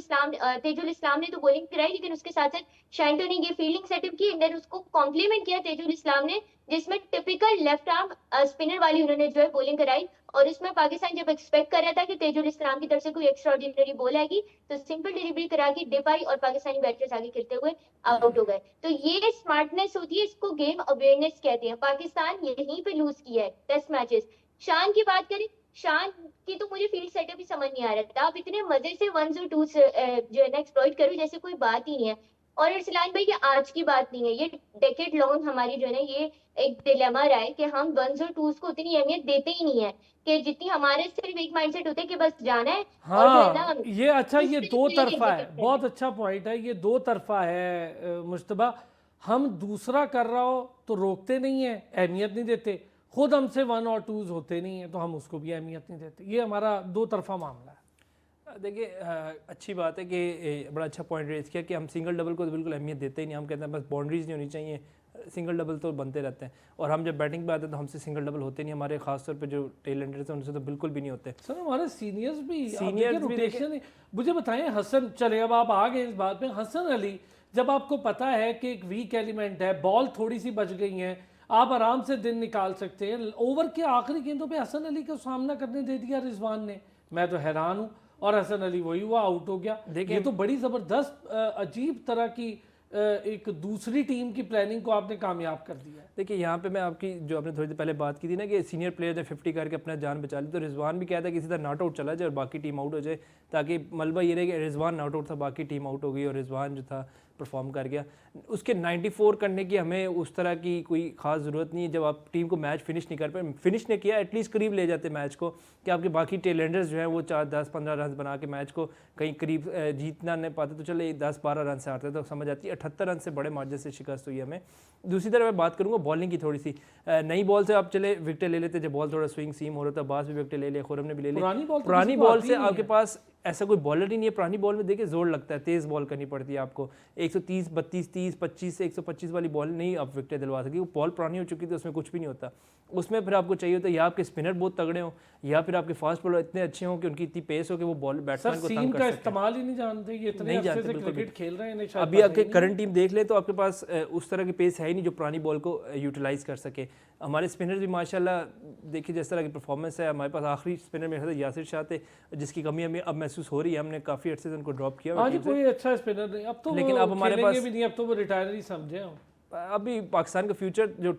इस्लाम ने तो बॉलिंग कराई, लेकिन उसके साथ साथ शाइंटो ने ये फील्डिंग सेटअप की, देन उसको कॉम्प्लीमेंट किया तेजुल इस्लाम ने, जिसमें टिपिकल लेफ्ट आर्म स्पिनर वाली उन्होंने जो है बॉलिंग कराई। और इसमें पाकिस्तान जब एक्सपेक्ट कर रहा था कि तेजुल इस्लाम की तरफ से कोई एक्स्ट्राऑर्डिनरी बॉल आएगी तो सिंपल डिलीवरी करा के डिप आई और पाकिस्तानी बैटर्स आगे खेलते हुए आउट हो गए। तो ये स्मार्टनेस होती है, इसको गेम अवेयरनेस कहते हैं। पाकिस्तान यहीं पे लूज किया है टेस्ट मैचेस। शान की बात करें, शान की तो मुझे फील्ड सेटअप ही समझ नहीं आ रहा था, आप इतने मजे से वंस और टू जो है ना एक्सप्लॉइट करो जैसे कोई बात ही नहीं है। और इरसलान भाई ये आज की बात नहीं है, ये डेकेड लॉन्ग हमारी जो है ना ये एक डिलेमा रहा है कि हम वंस और टूज को उतनी अहमियत देते ही नहीं है, कि जितनी हमारे सिर्फ एक माइंडसेट होता है कि बस जाना है और जो है ना हाँ ये अच्छा, उस ये पे दो play तरफा है, execute करना बहुत अच्छा पॉइंट है, ये दो तरफा है मुश्तबा। हम दूसरा कर रहा हो तो रोकते नहीं है, अहमियत नहीं देते, खुद हमसे वन और टूज होते नहीं है तो हम उसको भी अहमियत नहीं देते। ये हमारा दो तरफा मामला है। देखिए अच्छी बात है कि बड़ा अच्छा पॉइंट रेज किया कि हम सिंगल डबल को तो बिल्कुल अहमियत देते ही नहीं, हम कहते हैं बस बाउंड्रीज नहीं होनी चाहिए, सिंगल डबल तो बनते रहते हैं। और हम जब बैटिंग पे आते हैं तो हमसे सिंगल डबल होते नहीं, हमारे खासतौर पे जो टेलेंटेड हैं उनसे तो बिल्कुल भी नहीं होते। सर हमारे सीनियर्स भी सीनियर्स रोटेशन, मुझे बताएं हसन, चले अब आप आ गए इस बात में, हसन अली जब आपको पता है कि एक वीक एलिमेंट है, बॉल थोड़ी सी बच गई हैं, आप आराम से दिन निकाल सकते हैं, ओवर के आखिरी गेंदों पे हसन अली को सामना करने दे दिया रिजवान ने, मैं तो हैरान हूँ। और हसन अली वही हुआ, आउट हो गया। ये तो बड़ी ज़बरदस्त अजीब तरह की एक दूसरी टीम की प्लानिंग को आपने कामयाब कर दिया। देखिए यहाँ पे मैं आपकी जो आपने थोड़ी देर पहले बात की थी ना कि सीनियर प्लेयर ने 50 करके अपना जान बचा ली, तो रिजवान भी कहता है कि सीधा नॉट आउट चला जाए और बाकी टीम आउट हो जाए, ताकि मलबा ये रहे कि रिजवान नॉट आउट था, बाकी टीम आउट हो गई और रिजवान जो था परफॉर्म कर गया। उसके 94 करने की हमें उस तरह की कोई ख़ास ज़रूरत नहीं है। जब आप टीम को मैच फिनिश नहीं कर पाए, फिनिश ने किया एटलीस्ट करीब ले जाते मैच को, कि आपके बाकी टेलेंडर्स जो हैं वो 4 10 15 रन बना के मैच को कहीं करीब जीतना नहीं पाते तो चले 10 12 रन से हारते तो समझ आती है। 78 रन से बड़े मार्जिन से शिकस्त हुई हमें। दूसरी तरफ मैं बात करूँगा बॉलिंग की, थोड़ी सी नई बॉल से आप चले विकेट ले लेते, जब बॉल थोड़ा स्विंग सीम हो रहा था, बास भी विकेट ले लिया, खुरम ने भी ले लिया। पुरानी बॉल से आपके पास ऐसा कोई बॉलर ही नहीं है। पुरानी बॉल में देखिए जोर लगता है, तेज़ बॉल करनी पड़ती है आपको, 130 32 30 25 से 125 वाली बॉल नहीं आप विकेट दिलवा सके, वो बॉल पुरानी हो चुकी थी, उसमें कुछ भी नहीं होता। उसमें फिर आपको चाहिए होता है या आपके स्पिनर बहुत तगड़े हो या फिर आपके फास्ट बॉलर इतने अच्छे हों कि उनकी इतनी पेस हो कि वो बॉल बैट्समैन को तंग कर सके। इस्तेमाल ही नहीं जानते, ये इतने नहीं जानते, से बिल्कुल क्रिकेट खेल रहे हैं। अभी आपके करंट टीम देख ले तो आपके पास उस तरह की पेस है ही नहीं जो पुरानी बॉल को यूटिलाइज कर सके। हमारे स्पिनर भी माशाल्लाह देखिए जिस तरह की परफॉर्मेंस है, हमारे पास आखिरी स्पिनर मेरे साथ यासिर शाह थे, जिसकी कमी हमें अब महसूस हो रही है। हमने काफ़ी अर्से से उनको ड्रॉप किया आज कोई अच्छा स्पिनर नहीं, अब तो लेकिन अब हमारे पास भी नहीं, अब तो वो रिटायर ही समझे हम। अभी पाकिस्तान का फ्यूचर जो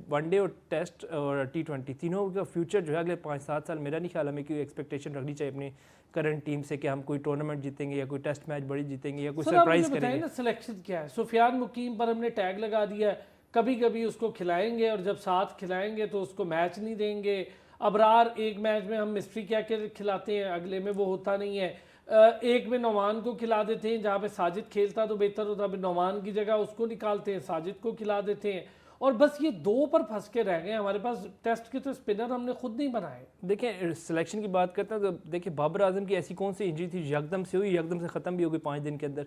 वनडे और टेस्ट और T20 तीनों का फ्यूचर जो है अगले 5-7 साल, मेरा नहीं ख्याल हमें कोई एक्सपेक्टेशन रखनी चाहिए अपनी करंट टीम से कि हम कोई टूर्नामेंट जीतेंगे या कोई टेस्ट मैच बड़ी जीतेंगे या कोई सरप्राइज करेंगे। ना सिलेक्शन क्या है, सुफियान मुकीम पर हमने टैग लगा दिया है, कभी कभी उसको खिलाएंगे और जब साथ खिलाएंगे तो उसको मैच नहीं देंगे। अबरार एक मैच में हम मिस्ट्री क्या के खिलाते हैं, अगले में वो होता नहीं है। एक में नौमान को खिला देते हैं, जहाँ पे साजिद खेलता तो बेहतर होता, फिर नौमान की जगह उसको निकालते हैं, साजिद को खिला देते हैं। और बस ये दो पर फंस के रह गए। हमारे पास टेस्ट के तो स्पिनर हमने खुद नहीं बनाए। देखिए सिलेक्शन की बात करते हैं तो देखिए बाबर आजम की ऐसी कौन सी इंजरी थी यकदम से हुई, यकदम से ख़त्म भी हो गई 5 दिन के अंदर।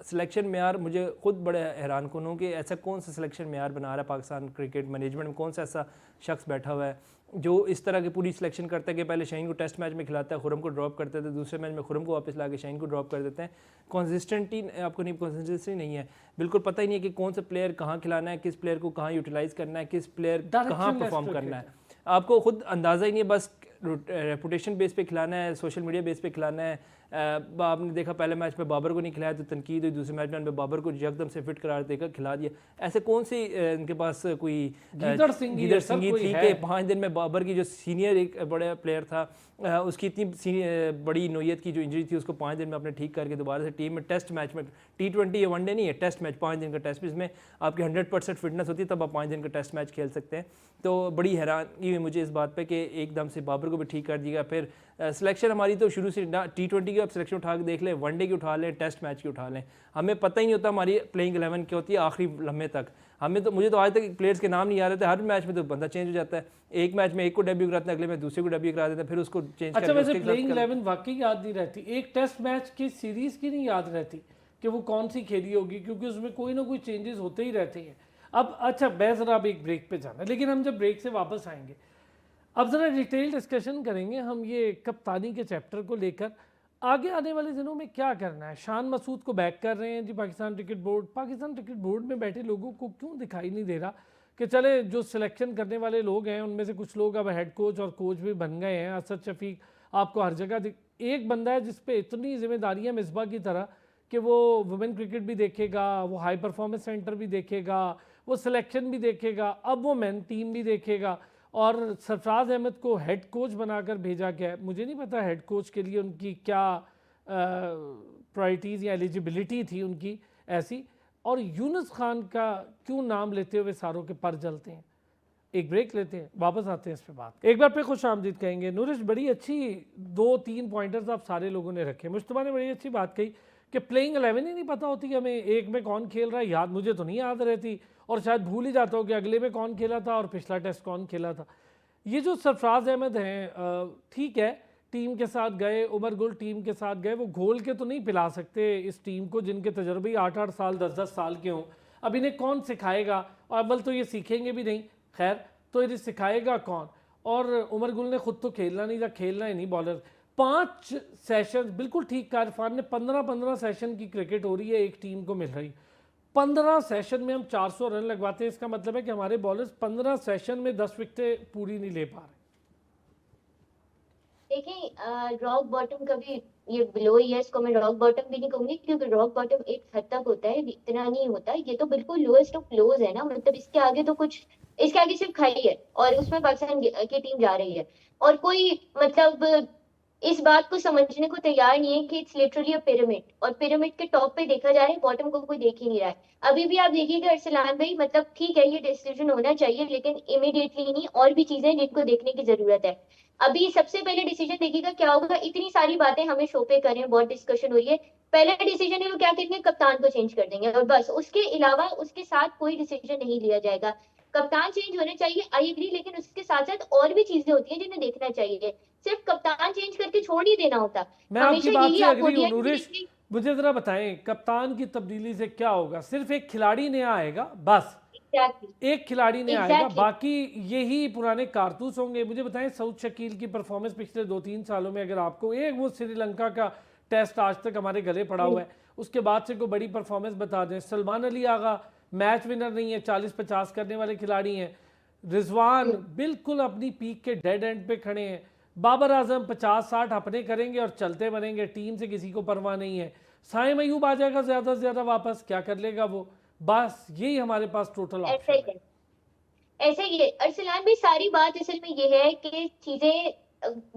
सिलेक्शन मेयार मुझे खुद बड़े हैरान कन हूँ कि ऐसा कौन सा सिलेक्शन मेयार बना रहा है पाकिस्तान क्रिकेट मैनेजमेंट में, कौन सा ऐसा शख्स बैठा हुआ है जो इस तरह की पूरी सिलेक्शन करता है कि पहले शाहीन को टेस्ट मैच में खिलाता है, खुरम को ड्रॉप करते थे, दूसरे मैच में खुरम को वापस ला के शाहीन को ड्रॉप कर देते हैं। कंसिस्टेंटी आपको नहीं, कंसिस्टेंसी नहीं है, बिल्कुल पता ही नहीं है कि कौन सा प्लेयर कहाँ खिलाना है, किस प्लेयर को कहाँ यूटिलाइज़ करना है, किस प्लेयर कहाँ परफॉर्म करना है, आपको खुद अंदाज़ा ही नहीं है। बस रेपुटेशन बेस पे खिलाना है, सोशल मीडिया बेस पे खिलाना है। आपने देखा पहले मैच में बाबर को नहीं खिलाया तो तनकीद हुई, दूसरे मैच में बाबर को एकदम से फिट करार देकर खिला दिया। ऐसे कौन सी इनके पास कोई गीदड़ सिंह थी कि 5 दिन में बाबर की जो सीनियर एक बड़ा प्लेयर था उसकी इतनी बड़ी नोयत की जो इंजरी थी उसको 5 दिन में अपने ठीक करके दोबारा से टीम में टेस्ट मैच में, T20 या वनडे नहीं है, टेस्ट मैच 5 दिन का टेस्ट, इसमें आपकी 100% फिटनेस होती है तब आप 5 दिन का टेस्ट मैच खेल सकते हैं। तो बड़ी हैरानी हुई मुझे इस बात पे कि एकदम से बाबर को भी ठीक कर दिया। फिर सिलेक्शन हमारी तो शुरू से T20 की आप सिलेक्शन उठा के देख लें, वनडे की उठा लें, टेस्ट मैच की उठा लें, हमें पता ही नहीं होता हमारी प्लेइंग 11 क्या होती है आखिरी लम्हे तक। मुझे तो आज तक प्लेयर्स के नाम नहीं आ रहे थे, हर मैच में तो बंदा चेंज हो जाता है, एक मैच में एक को डेब्यू कराते हैं, अगले में दूसरे को डेब्यू करा देते हैं, फिर उसको चेंज। अच्छा वैसे प्लेइंग 11 वाकई याद नहीं रहती, एक टेस्ट मैच की सीरीज की नहीं याद रहती कि वो कौन सी खेली होगी, क्योंकि उसमें कोई ना कोई चेंजेस होते ही रहते हैं। अब अच्छा मैं ज़रा अब एक ब्रेक पे जाना, लेकिन हम जब ब्रेक से वापस आएंगे अब ज़रा डिटेल डिस्कशन करेंगे हम ये कप्तानी के चैप्टर को लेकर, आगे आने वाले दिनों में क्या करना है। शान मसूद को बैक कर रहे हैं जी Pakistan cricket board. Pakistan cricket board में बैठे लोगों को क्यों दिखाई नहीं दे रहा कि चले जो सिलेक्शन करने वाले लोग हैं उनमें से कुछ लोग अब हेड कोच और कोच भी बन गए हैं। असद शफीक आपको हर जगह एक बंदा है जिस पे इतनी जिम्मेदारियां मिसबा की तरह कि वो वुमेन क्रिकेट भी देखेगा, वो हाई परफॉर्मेंस सेंटर भी देखेगा, वो सिलेक्शन भी देखेगा, अब वो मैन टीम भी देखेगा, और सरफराज अहमद को हेड कोच बनाकर भेजा गया है। मुझे नहीं पता हेड कोच के लिए उनकी क्या प्रायोरिटीज़ या एलिजिबिलिटी थी उनकी ऐसी, और यूनुस खान का क्यों नाम लेते हुए सारों के पर जलते हैं। एक ब्रेक लेते हैं, वापस आते हैं इस पे बात। एक बार पे खुश आमदीद कहेंगे। नूरिश बड़ी अच्छी 2-3 पॉइंटर्स आप सारे लोगों ने रखे। मुश्तबा ने बड़ी अच्छी बात कही कि प्लेइंग 11 ही नहीं पता होती कि हमें एक में कौन खेल रहा है, याद मुझे तो नहीं याद रहती, और शायद भूल ही जाता हो कि अगले में कौन खेला था और पिछला टेस्ट कौन खेला था। ये जो सरफराज अहमद हैं ठीक है, टीम के साथ गए, उमर गुल टीम के साथ गए, वो घोल के तो नहीं पिला सकते इस टीम को जिनके तजर्बे 8-8 साल 10-10 साल के हों। अब इन्हें कौन सिखाएगा, और अव्वल तो ये सीखेंगे भी नहीं, खैर तो इन्हें सिखाएगा कौन। और उमर गुल ने खुद तो खेलना नहीं था, खेलना ही नहीं बॉलर। 5 सेशन बिल्कुल ठीक कहा इरफान ने, 15-15 सेशन की क्रिकेट हो रही है, एक टीम को मिल रही। 15 सेशन में हम 400 रन लगवाते हैं, इसका मतलब है कि हमारे बॉलर्स 15 सेशन में 10 विकेटें पूरी नहीं ले पा रहे। देखिए रॉक बॉटम कभी ये बिलो ईयर्स को मैं रॉक बॉटम भी नहीं कहूंगी, क्योंकि रॉक बॉटम एक हद तक होता है, इतना नहीं होता। ये तो बिल्कुल लोएस्ट ऑफ लोज है ना, मतलब इसके आगे तो कुछ, इसके आगे सिर्फ खाई है, और उसमें पाकिस्तान की टीम जा रही है, और कोई मतलब इस बात को समझने को तैयार नहीं है कि इट्स लिटरली अ पिरामिड, और पिरामिड के टॉप पे देखा जा रहा है, बॉटम को कोई देख ही नहीं रहा है। अभी भी आप देखिएगा अरसलान भाई, मतलब ठीक है ये डिसीजन होना चाहिए, लेकिन इमीडिएटली नहीं, और भी चीजें जिनको देखने की जरूरत है। अभी सबसे पहले डिसीजन देखिएगा क्या होगा। इतनी सारी बातें हमें शो पे करें, बहुत डिस्कशन हो रही है, पहला डिसीजन है वो क्या करेंगे, कप्तान को चेंज कर देंगे, और बस उसके अलावा उसके साथ कोई डिसीजन नहीं लिया जाएगा। कप्तान चेंज होने चाहिए, आई एग्री, लेकिन उसके साथ साथ और भी चीजें होती हैं जिन्हें देखना चाहिए, सिर्फ कप्तान चेंज करके छोड़ नहीं देना होता। मैं आपकी बात से एग्री हूं नूरिश, मुझे जरा बताएं कप्तान की तब्दीली से क्या होगा। सिर्फ एक खिलाड़ी नया आएगा, बस एक खिलाड़ी ने आएगा, बाकी यही पुराने कारतूस होंगे। मुझे बताएं सऊद शकील की परफॉर्मेंस पिछले 2-3 सालों में, अगर आपको एक वो श्रीलंका का टेस्ट आज तक हमारे गले पड़ा हुआ है, उसके बाद से कोई बड़ी परफॉर्मेंस बता दें। सलमान अली आगा मैच विनर नहीं है, 40-50 करने वाले खिलाड़ी हैं। रिजवान बिल्कुल अपनी पीक के डेड एंड पे खड़े हैं। बाबर आजम 50-60 अपने करेंगे और चलते बनेंगे, टीम से किसी को परवाह नहीं है। साइम अयूब आ जाएगा ज़्यादा से ज़्यादा वापस, क्या कर लेगा वो, बस यही हमारे पास टोटल ऐसा ही ऑप्शन है। है, ऐसे ही है। अरसलान भी सारी बात असल में ये है कि चीजें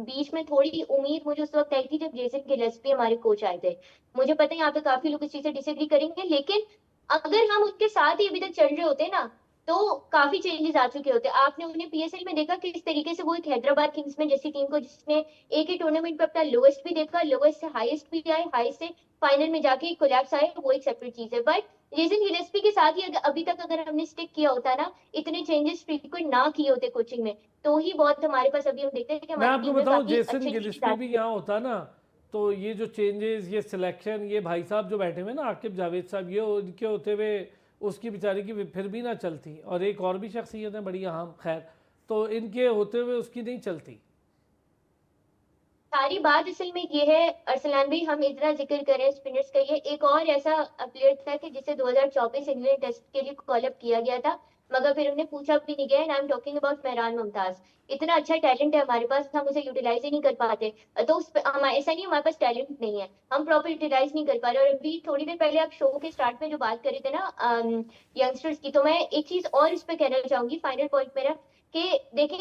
बीच में थोड़ी उम्मीद मुझे उस वक्त आई थी जब जेसन गिलेस्पी हमारे कोच आए थे। मुझे पता है यहाँ पे काफी लोग इस चीज से डिसएग्री करेंगे, लेकिन अगर हम उनके साथ ही अभी तक चल रहे होते ना तो काफी चेंजेस आ चुके होते। आपने उन्हें पीएसएल में देखा कि इस तरीके से वो एक हैदराबाद किंग्स में जैसी टीम को जिसने एक ही टूर्नामेंट पे अपना लोएस्ट भी देखा, लोएस्ट से हाईएस्ट भी आए, हाईएस्ट से फाइनल में जाके कोलैप्स आए, वो एक सेपरेट चीज है। बट जेसन गिलेस्पी के साथ ही अभी तक अगर हमने स्टिक किया होता ना, इतने चेंजेस फ्रीक्वेंट ना किए होते कोचिंग में, तो ही बहुत हमारे पास अभी हम देखते हैं कि मैं हमारी आपको टीम में बताऊं, काफी जेसन अच्छे चेंजेस गिलिस्पी आ भी चुके हैं। यहाँ होता ना, तो ये जो चेंजेस, ये सिलेक्शन, ये भाई साहब जो बैठे हुए ना आकिब जावेद साहब, ये उनके होते हुए उसकी बेचारी की फिर भी ना चलती। और एक और भी शख्सियत है बड़ी अहम, खैर, तो इनके होते हुए उसकी नहीं चलती। सारी बात असल में ये है अरसलान भाई, हम इतना जिक्र करें स्पिनर्स का, ये एक और ऐसा प्लेयर था कि जिसे 2024 इंग्लैंड टेस्ट के लिए कॉल अप किया गया था, मगर फिर उन्हें पूछा भी नहीं गया। And I am talking about Mehran Mumtaz. इतना अच्छा टैलेंट है हमारे पास, हम उसे यूटिलाइज ही नहीं कर पाते। तो ऐसा नहीं हमारे पास टैलेंट नहीं है, हम प्रॉपर यूटिलाइज नहीं कर पा रहे। और अभी थोड़ी देर पहले आप शो के स्टार्ट में जो बात कर रहे थे ना यंगस्टर्स की, तो मैं एक चीज और इस पे कहना चाहूंगी, फाइनल पॉइंट मेरा, कि देखें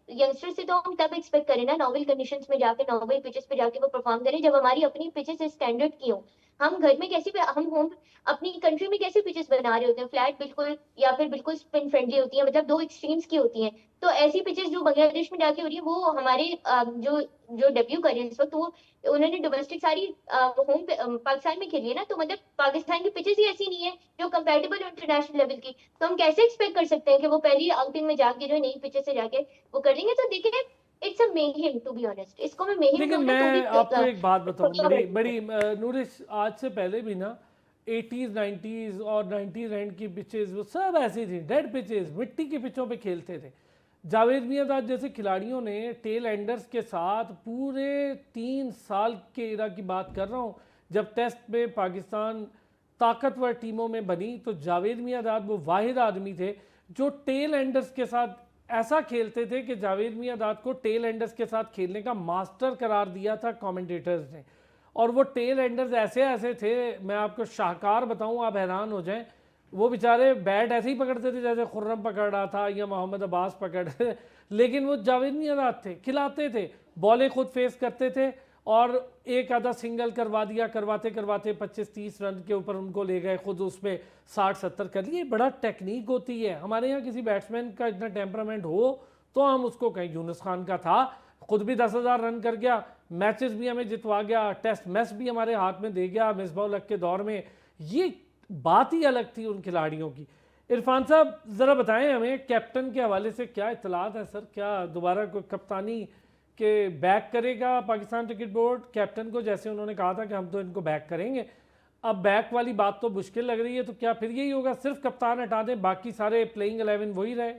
यंगस्टर से तो हम तब एक्सपेक्ट करें ना नॉवल कंडीशंस में जाके, नॉवल पिचेस पे जाके वो परफॉर्म करें जब हमारी अपनी पिचेस स्टैंडर्ड की हो। हम घर में कैसी हम होम अपनी कंट्री में कैसे पिचेस बना रहे होते हैं, फ्लैट बिल्कुल या फिर बिल्कुल स्पिन फ्रेंडली होती है, मतलब दो एक्सट्रीम्स की होती हैं। तो ऐसी पिचेस जो बांग्लादेश में जाके हो रही है, वो हमारे जो जो डेब्यू कर रहे हैं इस वक्त, वो उन्होंने डोमेस्टिक सारी होम पाकिस्तान में खेली है ना, तो मतलब पाकिस्तान की पिचेस ही ऐसी नहीं है जो कंपेटेबल है इंटरनेशनल लेवल की। तो हम कैसे एक्सपेक्ट कर सकते हैं कि वो पहली आउटिंग में जाके जो है नई पिचेस से जाके वो कर देंगे। तो देखिए it's a mayhem, to be honest, इसको मैं मेहिम देखिए कहूँ ना तो भी मैं आपको एक बात बताऊं, छोटा बड़ी बड़ा बड़ी नूरिश, आज से पहले भी ना 80s 90s और 90s एंड की पिचेस वो सब ऐसी थी, डेड पिचेस, मिट्टी की पिचों पे खेलते थे। जावेद मियांदाद जैसे खिलाड़ियों ने टेल एंडर्स के साथ पूरे 3 साल के इरा की बात कर रहा हूँ, जब टेस्ट में पाकिस्तान ताकतवर टीमों में बनी, तो जावेद मियांदाद वो वाहिद आदमी थे जो टेल एंडर्स के साथ ऐसा खेलते थे कि जावेद मियांदाद को टेल एंडर्स के साथ खेलने का मास्टर करार दिया था कमेंटेटर्स ने। और वो टेल एंडर्स ऐसे ऐसे थे, मैं आपको शाहकार बताऊं आप हैरान हो जाएं, वो बेचारे बैट ऐसे ही पकड़ते थे जैसे खुर्रम पकड़ रहा था या मोहम्मद अब्बास पकड़ रहे थे, लेकिन वो जावेद मियांदाद थे, खिलाते थे, बॉलें खुद फेस करते थे और एक आधा सिंगल करवा दिया, करवाते करवाते 25-30 रन के ऊपर उनको ले गए, खुद उसमें 60-70 कर लिए। बड़ा टेक्निक होती है हमारे यहाँ, किसी बैट्समैन का इतना टेम्परामेंट हो तो हम उसको कहें। यूनुस खान का था, खुद भी 10,000 रन कर गया, मैचेस भी हमें जितवा गया, टेस्ट मैच भी हमारे हाथ में दे गया मिसबाउल के दौर में। ये बात ही अलग थी उन खिलाड़ियों की। इरफान साहब ज़रा बताएं हमें, कैप्टन के हवाले से क्या इत्तलात है सर, क्या दोबारा कोई कप्तानी के बैक करेगा पाकिस्तान क्रिकेट बोर्ड कैप्टन को, जैसे उन्होंने कहा था कि हम तो इनको बैक करेंगे। अब बैक वाली बात तो मुश्किल लग रही है, तो क्या फिर यही होगा सिर्फ कप्तान हटा दें, बाकी सारे प्लेइंग 11 वही रहे?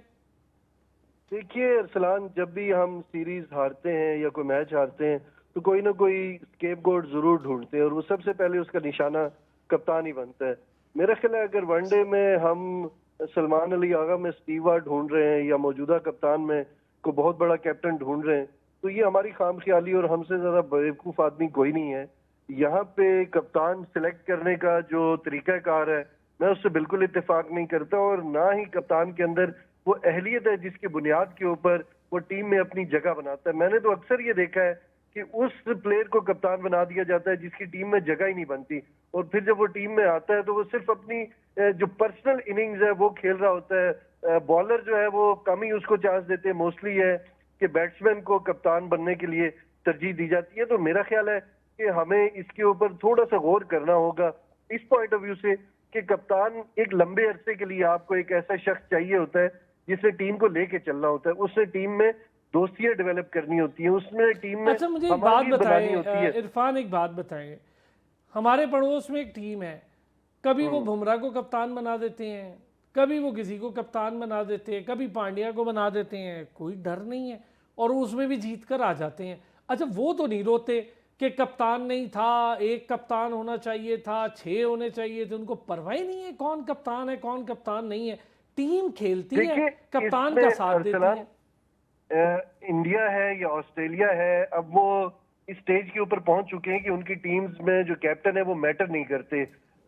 देखिए अरसलान, जब भी हम सीरीज हारते हैं या कोई मैच हारते हैं तो कोई ना कोई स्केपगोट जरूर ढूंढते हैं और वो सबसे पहले उसका निशाना कप्तान ही बनता है। मेरा ख्याल है अगर वनडे में हम सलमान अली आगा में स्टीवा ढूंढ रहे हैं या मौजूदा कप्तान में को बहुत बड़ा कैप्टन ढूंढ रहे हैं, तो ये हमारी खाम ख्याली और हमसे ज्यादा बेवकूफ आदमी कोई नहीं है। यहाँ पे कप्तान सिलेक्ट करने का जो तरीकाकार है, मैं उससे बिल्कुल इत्तेफाक नहीं करता और ना ही कप्तान के अंदर वो अहलियत है जिसकी बुनियाद के ऊपर वो टीम में अपनी जगह बनाता है। मैंने तो अक्सर ये देखा है कि उस प्लेयर को कप्तान बना दिया जाता है जिसकी टीम में जगह ही नहीं बनती, और फिर जब वो टीम में आता है तो वो सिर्फ अपनी जो पर्सनल इनिंग्स है वो खेल रहा होता है। बॉलर जो है वो कम ही उसको चांस देते हैं, मोस्टली है कि बैट्समैन को कप्तान बनने के लिए तरजीह दी जाती है। तो मेरा ख्याल है कि हमें इसके ऊपर थोड़ा सा गौर करना होगा इस पॉइंट ऑफ व्यू से कि कप्तान एक लंबे अरसे के लिए आपको एक ऐसा शख्स चाहिए होता है जिसने टीम को लेके चलना होता है, उसने टीम में दोस्तियां डेवलप करनी होती है, उसमें टीम में अच्छा मुझे एक बात बनानी होती बताएं है। इरफान, एक बात बताएं, हमारे पड़ोस में एक टीम है, कभी वो बुमराह को कप्तान बना देते हैं, कभी वो किसी को कप्तान बना देते हैं, कभी पांड्या को बना देते हैं, कोई डर नहीं है और उसमें भी जीत कर आ जाते हैं। अच्छा वो तो नहीं रोते कि कप्तान नहीं था, एक कप्तान होना चाहिए था, 6 होने चाहिए थे, उनको परवाह ही नहीं है कौन कप्तान है कौन कप्तान नहीं है। टीम खेलती है, कप्तान का साथ देती है। इंडिया है या ऑस्ट्रेलिया है, अब वो इस स्टेज के ऊपर पहुंच चुके हैं कि उनकी टीम्स में जो कैप्टन है वो मैटर नहीं करते।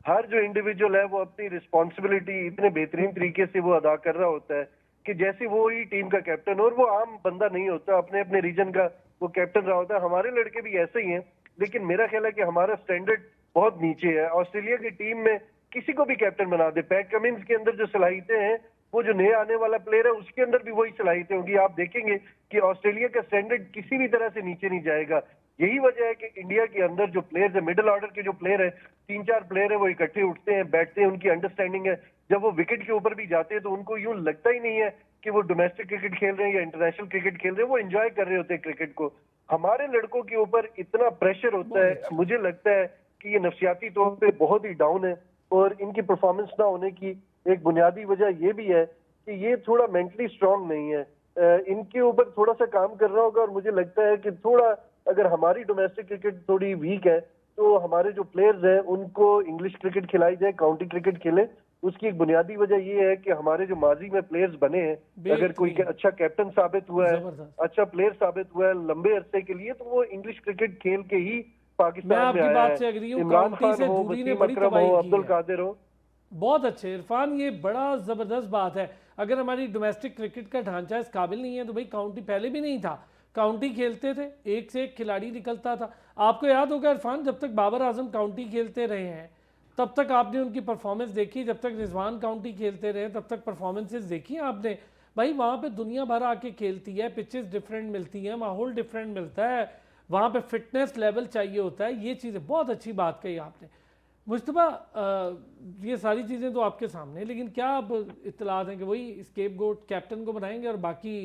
हर जो इंडिविजुअल है वो अपनी रिस्पॉन्सिबिलिटी इतने बेहतरीन तरीके से वो अदा कर रहा होता है कि जैसे वो ही टीम का कैप्टन, और वो आम बंदा नहीं होता, अपने अपने रीजन का वो कैप्टन रहा होता है। हमारे लड़के भी ऐसे ही हैं, लेकिन मेरा ख्याल है कि हमारा स्टैंडर्ड बहुत नीचे है। ऑस्ट्रेलिया की टीम में किसी को भी कैप्टन बना दे, पैट कमिंस के अंदर जो सलाहियतें हैं, वो जो नया आने वाला प्लेयर है उसके अंदर भी वही सलाहियतें होंगी। आप देखेंगे कि ऑस्ट्रेलिया का स्टैंडर्ड किसी भी तरह से नीचे नहीं जाएगा। यही वजह है कि इंडिया के अंदर जो प्लेयर्स है, मिडिल ऑर्डर के जो प्लेयर है, 3-4 प्लेयर है, वो इकट्ठे उठते हैं, बैठते हैं, उनकी अंडरस्टैंडिंग है। जब वो विकेट के ऊपर भी जाते हैं तो उनको यूं लगता ही नहीं है कि वो डोमेस्टिक क्रिकेट खेल रहे हैं या इंटरनेशनल क्रिकेट खेल रहे हैं, वो एंजॉय कर रहे होते हैं क्रिकेट को। हमारे लड़कों के ऊपर इतना प्रेशर होता है, मुझे लगता है कि ये नफसियाती तौर पे बहुत ही डाउन है, और इनकी परफॉर्मेंस ना होने की एक बुनियादी वजह ये भी है कि ये थोड़ा मेंटली स्ट्रांग नहीं है। इनके ऊपर थोड़ा सा काम करना होगा, और मुझे लगता है कि थोड़ा अगर हमारी डोमेस्टिक क्रिकेट थोड़ी वीक है तो हमारे जो प्लेयर्स हैं उनको इंग्लिश क्रिकेट खिलाई जाए, काउंटी क्रिकेट खेलें। उसकी एक बुनियादी वजह ये है कि हमारे जो माजी में प्लेयर्स बने हैं, अगर कोई अच्छा कैप्टन साबित हुआ है, अच्छा प्लेयर साबित हुआ है लंबे अरसे के लिए, तो वो इंग्लिश क्रिकेट खेल के ही पाकिस्तान में आया है। इमरान खान हो, वसीम अकरम हो, अब्दुल कादिर हो। बहुत अच्छे इरफान, ये बड़ा ज़बरदस्त बात है। अगर हमारी डोमेस्टिक क्रिकेट का ढांचा इस काबिल नहीं है तो भाई काउंटी पहले भी नहीं था, काउंटी खेलते थे, एक से एक खिलाड़ी निकलता था। आपको याद होगा इरफान, जब तक बाबर आजम काउंटी खेलते रहे हैं तब तक आपने उनकी परफॉर्मेंस देखी, जब तक रिजवान काउंटी खेलते रहे तब तक परफॉर्मेंसेस देखी आपने। भाई वहाँ पे दुनिया भर आके खेलती है, पिचेस डिफरेंट मिलती हैं, माहौल डिफरेंट मिलता है, वहाँ पे फिटनेस लेवल चाहिए होता है। ये चीज़ें बहुत अच्छी बात कही आपने मुस्तफा। ये सारी चीज़ें तो आपके सामने, लेकिन क्या अब इत्तलात हैं कि वही स्केप गोट कैप्टन को बनाएंगे और बाकी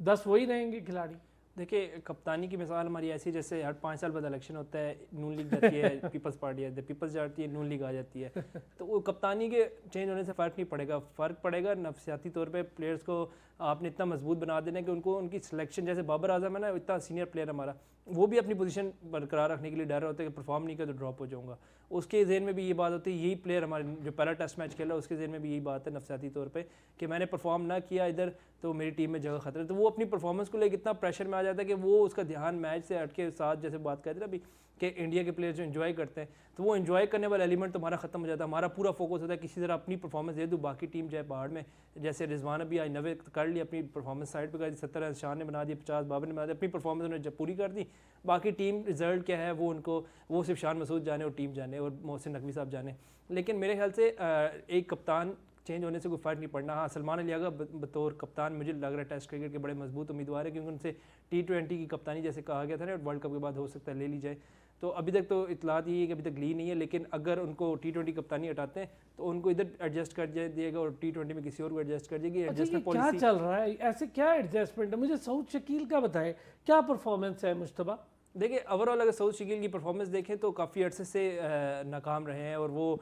10 वही रहेंगे खिलाड़ी? देखिए, कप्तानी की मिसाल हमारी ऐसी, जैसे हर 5 साल बाद इलेक्शन होता है, नून लीग जाती है, पीपल्स पार्टी आती है, पीपल्स जाती है, नून लीग आ जाती है, तो वो कप्तानी के चेंज होने से फ़र्क नहीं पड़ेगा। फ़र्क पड़ेगा नफसियाती तौर पे प्लेयर्स को आपने इतना मजबूत बना देना कि उनको उनकी सिलेक्शन, जैसे बाबर आजम है ना, इतना सीनियर प्लेयर हमारा, वो भी अपनी पोजीशन बरकरार रखने के लिए डर होता है कि परफॉर्म नहीं किया तो ड्रॉप हो जाऊंगा। उसके जहन में भी ये बात होती है, यही प्लेयर हमारे जो पहला टेस्ट मैच खेला उसके जहन में भी यही बात है नफसियाती तौर पे कि मैंने परफॉर्म ना किया इधर तो मेरी टीम में जगह खतरा है। तो वो अपनी परफॉर्मेंस को लेकर इतना प्रेशर में आ जाता है कि वो उसका ध्यान मैच से हट के साथ, जैसे बात कहते हैं ना अभी कि इंडिया के प्लेयर जो एंजॉय करते हैं, तो वो एंजॉय करने वाला एलिमेंट तो हमारा खत्म हो जाता है। हमारा पूरा फोकस होता है किसी तरह अपनी परफॉर्मेंस दे दूँ, बाकी टीम जाए पहाड़ में। जैसे रिजवान अभी आज 90 कर ली, अपनी परफॉर्मेंस साइड पर कर दी, 70 शान ने बना दिया, 50 बाबर ने बना दिया, अपनी परफॉर्मेंस उन्होंने जब पूरी कर दी। बाकी टीम रिजल्ट क्या है वो उनको, वो सिर्फ शान मसूद जाने और टीम जाने और मोहसिन नकवी साहब जाने। लेकिन मेरे ख्याल से एक कप्तान चेंज होने से कोई फ़र्क नहीं पड़ना। हाँ, सलमान अली आगा बतौर कप्तान मुझे लग रहा है टेस्ट क्रिकेट के बड़े मजबूत उम्मीदवार है, क्योंकि उनसे T20 की कप्तानी जैसे कहा गया था ना, वर्ल्ड कप के बाद हो सकता है ले ली जाए। तो अभी तक तो इतलात ये है कि अभी तक ली नहीं है, लेकिन अगर उनको T20 कप्तानी हटाते हैं तो उनको इधर एडजस्ट कर दिएगा और T20 में किसी और को एडजस्ट कर देगी। एडजस्टमेंट पॉलिसी क्या चल रहा है, ऐसे क्या एडजस्टमेंट है? मुझे सऊद शकील का बताएं, क्या परफॉर्मेंस है मुश्तबा? देखिए, ओवरऑल अगर सऊद शकील की परफॉर्मेंस देखें तो काफ़ी अर्से से नाकाम रहे हैं, और वो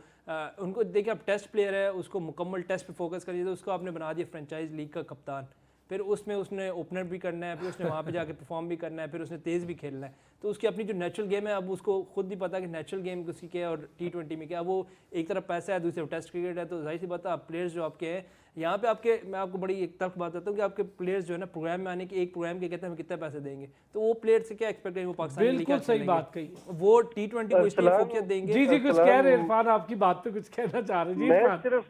उनको देखिए, अब टेस्ट प्लेयर है, उसको मुकम्मल टेस्ट पे फोकस करिए, तो उसको आपने बना दिया फ्रेंचाइज लीग का कप्तान। फिर उसमें उसने ओपनर भी करना है, फिर उसने वहाँ पे जाके परफॉर्म भी करना है, फिर उसने तेज़ भी खेलना है। तो उसकी अपनी जो नेचुरल गेम है, अब उसको खुद भी पता है कि नेचुरल गेम उसकी क्या है और T20 में क्या। वो एक तरफ पैसा है, दूसरी तरफ टेस्ट क्रिकेट है, तो जाहिर सी बात है आप प्लेयर्स जो आपके हैं यहाँ पे आपके, मैं आपको बड़ी एक तल्ख बात करता हूँ कि आपके प्लेयर्स जो है ना, प्रोग्राम में आने के एक प्रोग्राम के कहते हैं हम कितने पैसे देंगे, तो वो प्लेयर से क्या एक्सपेक्ट करेंगे? वो पाकिस्तान बिल्कुल सही बात कही, वो T20 को इसलिए फोकस देंगे। जी जी, कुछ कह रहे हैं इरफान, आपकी बात पे कुछ कहना चाह रहे हैं?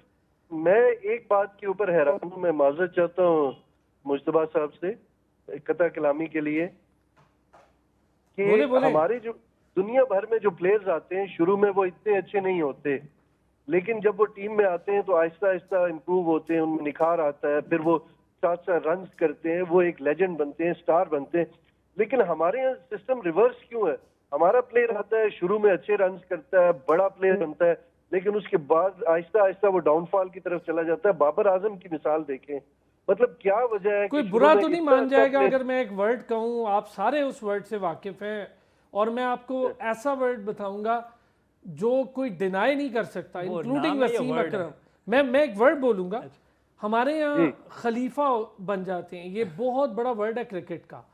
मैं एक बात के ऊपर हैरान हूँ, मैं माजरत चाहता हूँ मुस्तफा साहब से कता कलामी के लिए कि बोले। हमारे जो दुनिया भर में जो प्लेयर्स आते हैं शुरू में वो इतने अच्छे नहीं होते, लेकिन जब वो टीम में आते हैं तो आहिस्ता आहिस्ता इम्प्रूव होते हैं, उनमें निखार आता है, फिर वो 7 रन करते हैं, वो एक लेजेंड बनते हैं, स्टार बनते हैं। लेकिन हमारे यहाँ सिस्टम रिवर्स क्यों है? हमारा प्लेयर आता है, शुरू में अच्छे रन करता है, बड़ा प्लेयर बनता है, लेकिन उसके बाद आहिस्ता आहिस्ता वो डाउनफॉल की तरफ चला जाता है। बाबर आजम की मिसाल देखें, मतलब क्या वजह है? कोई बुरा तो नहीं मान जाएगा अगर मैं एक वर्ड कहूँ, आप सारे उस वर्ड से वाकिफ हैं, और मैं आपको ऐसा वर्ड बताऊंगा जो कोई डिनाई नहीं कर सकता, इंक्लूडिंग वसीम अकरम। मैं एक वर्ड बोलूंगा, हमारे यहाँ खलीफा बन जाते हैं, ये बहुत बड़ा वर्ड है क्रिकेट का,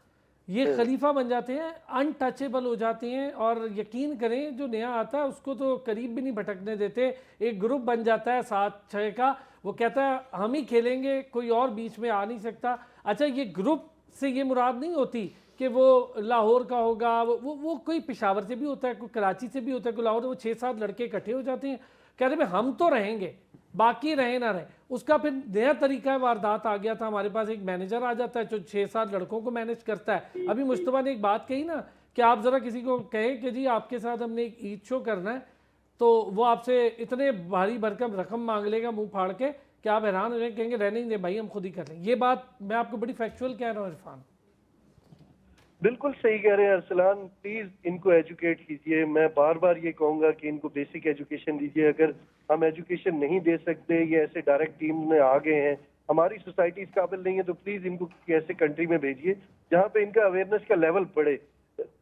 ये खलीफा बन जाते हैं, अनटचेबल हो जाते हैं, और यकीन करें जो नया आता है उसको तो करीब भी नहीं भटकने देते। एक ग्रुप बन जाता है 7-6 का, वो कहता है हम ही खेलेंगे, कोई और बीच में आ नहीं सकता। अच्छा, ये ग्रुप से ये मुराद नहीं होती कि वो लाहौर का होगा, वो कोई पेशावर से भी होता है, कोई कराची से भी होता है, कोई लाहौर, वो 6-7 लड़के इकट्ठे हो जाते हैं, कह रहे भाई हम तो रहेंगे, बाकी रहे ना रहे। उसका फिर नया तरीका वारदात आ गया था, हमारे पास एक मैनेजर आ जाता है जो 6-7 लड़कों को मैनेज करता है। अभी मुश्तबा ने एक बात कही ना कि आप ज़रा किसी को कहें कि जी आपके साथ हमने एक ईद शो करना है, तो वो आपसे इतने भारी भरकम रकम मांग लेगा मुंह फाड़ के कि आप हैरान हो जाएंगे, कहेंगे रहने ही दे भाई हम खुद ही कर लेंगे। ये बात मैं आपको बड़ी फैक्चुअल कह रहा हूँ इरफान। बिल्कुल सही कह रहे हैं अरसलान, प्लीज इनको एजुकेट कीजिए। मैं बार बार ये कहूंगा कि इनको बेसिक एजुकेशन दीजिए। अगर हम एजुकेशन नहीं दे सकते, ये ऐसे डायरेक्ट टीम में आ गए हैं, हमारी सोसाइटी इस काबिल नहीं है, तो प्लीज इनको किसी ऐसे कंट्री में भेजिए जहाँ पे इनका अवेयरनेस का लेवल बढ़े,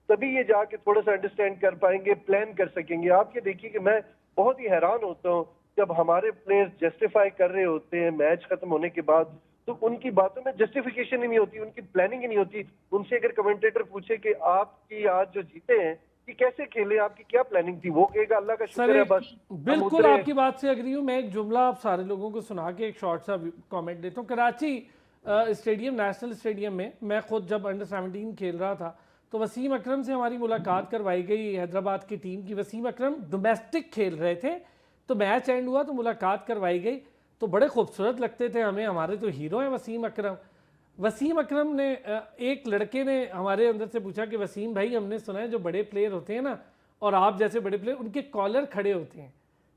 तभी ये जाके थोड़ा सा अंडरस्टैंड कर पाएंगे, प्लान कर सकेंगे। आप ये देखिए कि मैं बहुत ही हैरान होता हूँ जब हमारे प्लेयर्स जस्टिफाई कर रहे होते हैं मैच खत्म होने के बाद, तो उनकी बातों में जस्टिफिकेशन ही नहीं होती, उनकी प्लानिंग ही नहीं होती। उनसे अगर कमेंटेटर पूछे कि आपकी आज जो जीते हैं कि कैसे खेले, आपकी क्या प्लानिंग थी, वो कहेगा अल्लाह का शुक्र है बस। बिल्कुल आपकी बात से अग्री हूँ। मैं एक जुमला आप सारे लोगों को सुना के एक शॉर्ट सा कमेंट देता हूँ। कराची स्टेडियम, नेशनल स्टेडियम में मैं खुद जब अंडर 17 खेल रहा था तो वसीम अकरम से हमारी मुलाकात करवाई गई, हैदराबाद की टीम की। वसीम अकरम डोमेस्टिक खेल रहे थे, तो मैच एंड हुआ तो मुलाकात करवाई गई, तो बड़े खूबसूरत लगते थे हमें, हमारे तो हीरो हैं वसीम अकरम। वसीम अकरम ने एक लड़के ने हमारे अंदर से पूछा कि वसीम भाई हमने सुना है जो बड़े प्लेयर होते हैं ना, और आप जैसे बड़े प्लेयर, उनके कॉलर खड़े होते हैं,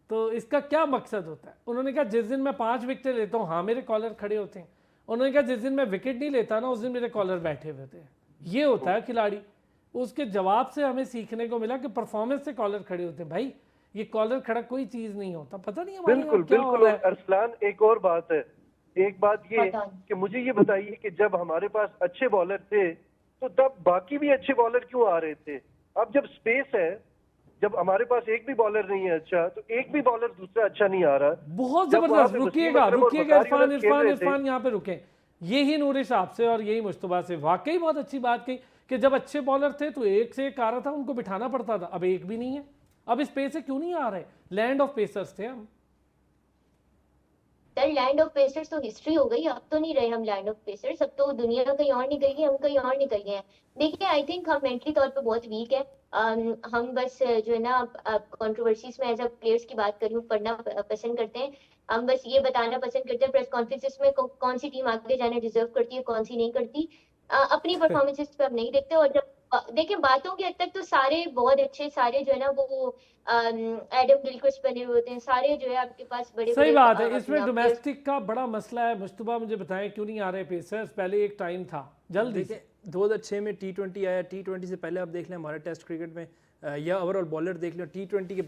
तो इसका क्या मकसद होता है? उन्होंने कहा जिस दिन मैं 5 विकेट लेता हूँ, हाँ मेरे कॉलर खड़े होते हैं। उन्होंने कहा जिस दिन मैं विकेट नहीं लेता ना, उस दिन मेरे कॉलर बैठे हुए होते हैं। ये होता है खिलाड़ी। उसके जवाब से हमें सीखने को मिला कि परफॉर्मेंस से कॉलर खड़े होते हैं। भाई ये कॉलर खड़ा कोई चीज नहीं होता, पता नहीं हमारे बिल्कुल यहाँ क्या हो बिल्कुल। रहा है। अरसलान एक और बात है, एक बात ये कि मुझे ये बताइए कि जब हमारे पास अच्छे बॉलर थे तो तब बाकी भी अच्छे बॉलर क्यों आ रहे थे? अब जब स्पेस है, जब हमारे पास एक भी बॉलर नहीं है अच्छा, तो एक भी बॉलर दूसरा अच्छा नहीं आ रहा। बहुत जब वहाँ जबरदस्त। पे रुकिएगा वसीम अकरम और रुकिएगा बकारी इरफान, खेल इरफान रहे थे। इरफान यहाँ पे रुके। यही नूरिश आपसे और यही मुश्तबा से वाकई बहुत अच्छी बात कही कि जब अच्छे बॉलर थे तो एक से एक आ रहा था, उनको बिठाना पड़ता था। अब एक भी नहीं है, अब इस पेस से क्यों नहीं आ रहे? लैंड ऑफ पेसर्स थे हम। सर लैंड ऑफ पेसर्स तो हिस्ट्री हो गई, अब तो नहीं रहे हम लैंड ऑफ पेसर्स, अब तो दुनिया कहीं और निकल गई, हम कहीं और निकल गए हैं। देखिए आई थिंक हम मेंटली तौर पे बहुत वीक है। हम बस जो है ना कंट्रोवर्सीज में एज अ प्लेयर्स की बात करूँ पढ़ना पसंद करते हैं। हम बस ये बताना पसंद करते हैं प्रेस कॉन्फ्रेंसेस में कौन सी टीम आगे जाना डिजर्व करती है, कौन सी नहीं करती। अपनी परफॉर्मेंसेस पे हम नहीं देखते। और जब देखिए बातों के हद तक तो सारे बहुत अच्छे, सारे जो है ना वो एडम गिलक्रिस्ट बने हुए होते हैं, सारे जो है आपके पास बड़े सही बड़े बात है। इसमें डोमेस्टिक का बड़ा मसला है। मुश्तबा मुझे बताएं क्यों नहीं आ रहे पेसर्स? पहले एक टाइम था, जल्दी से। 2006 में T20 आया। T20 से पहले आप देख लें हमारे टेस्ट क्रिकेट में या ओवरऑल बॉलर देख लें, T20 के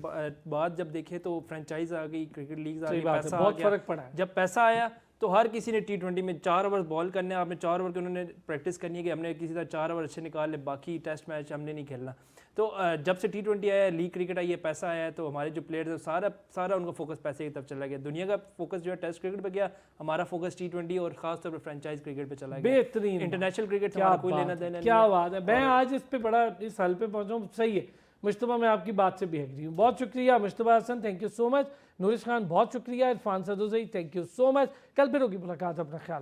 बाद जब देखें तो फ्रेंचाइज आ गई, क्रिकेट लीग्स आ गई, पैसा बहुत आ गया। फर्क पड़ा है। जब पैसा आया तो हर किसी ने T20 में 4 ओवर बॉल करने, आपने 4 ओवर के उन्होंने प्रैक्टिस करनी है कि हमने किसी तरह 4 ओवर अच्छे निकाल ले, बाकी टेस्ट मैच हमने नहीं खेलना। तो जब से T20 आया, लीग क्रिकेट आई है, पैसा आया है, तो हमारे जो प्लेयर्स हैं सारा उनका फोकस पैसे की तरफ चला गया। दुनिया का फोकस जो है टेस्ट क्रिकेट पे गया, हमारा फोकस T20 और खासतौर पर फ्रेंचाइज क्रिकेट पे चला गया। बेहतरीन। इंटरनेशनल क्रिकेट से क्या हमारा कोई बात लेना है, देना नहीं क्या है। बात है। मैं आज इस पे बड़ा इस हल पे पहुंचा हूं। सही है मुश्तबा, मैं आपकी बात से भी एग्री हूँ। बहुत शुक्रिया Mujtaba Hasan, thank you so much. Nourish Khan बहुत शुक्रिया। Irfan Sadozai thank you so much. कल फिर होगी मुलाकात, अपना ख्याल रखिए।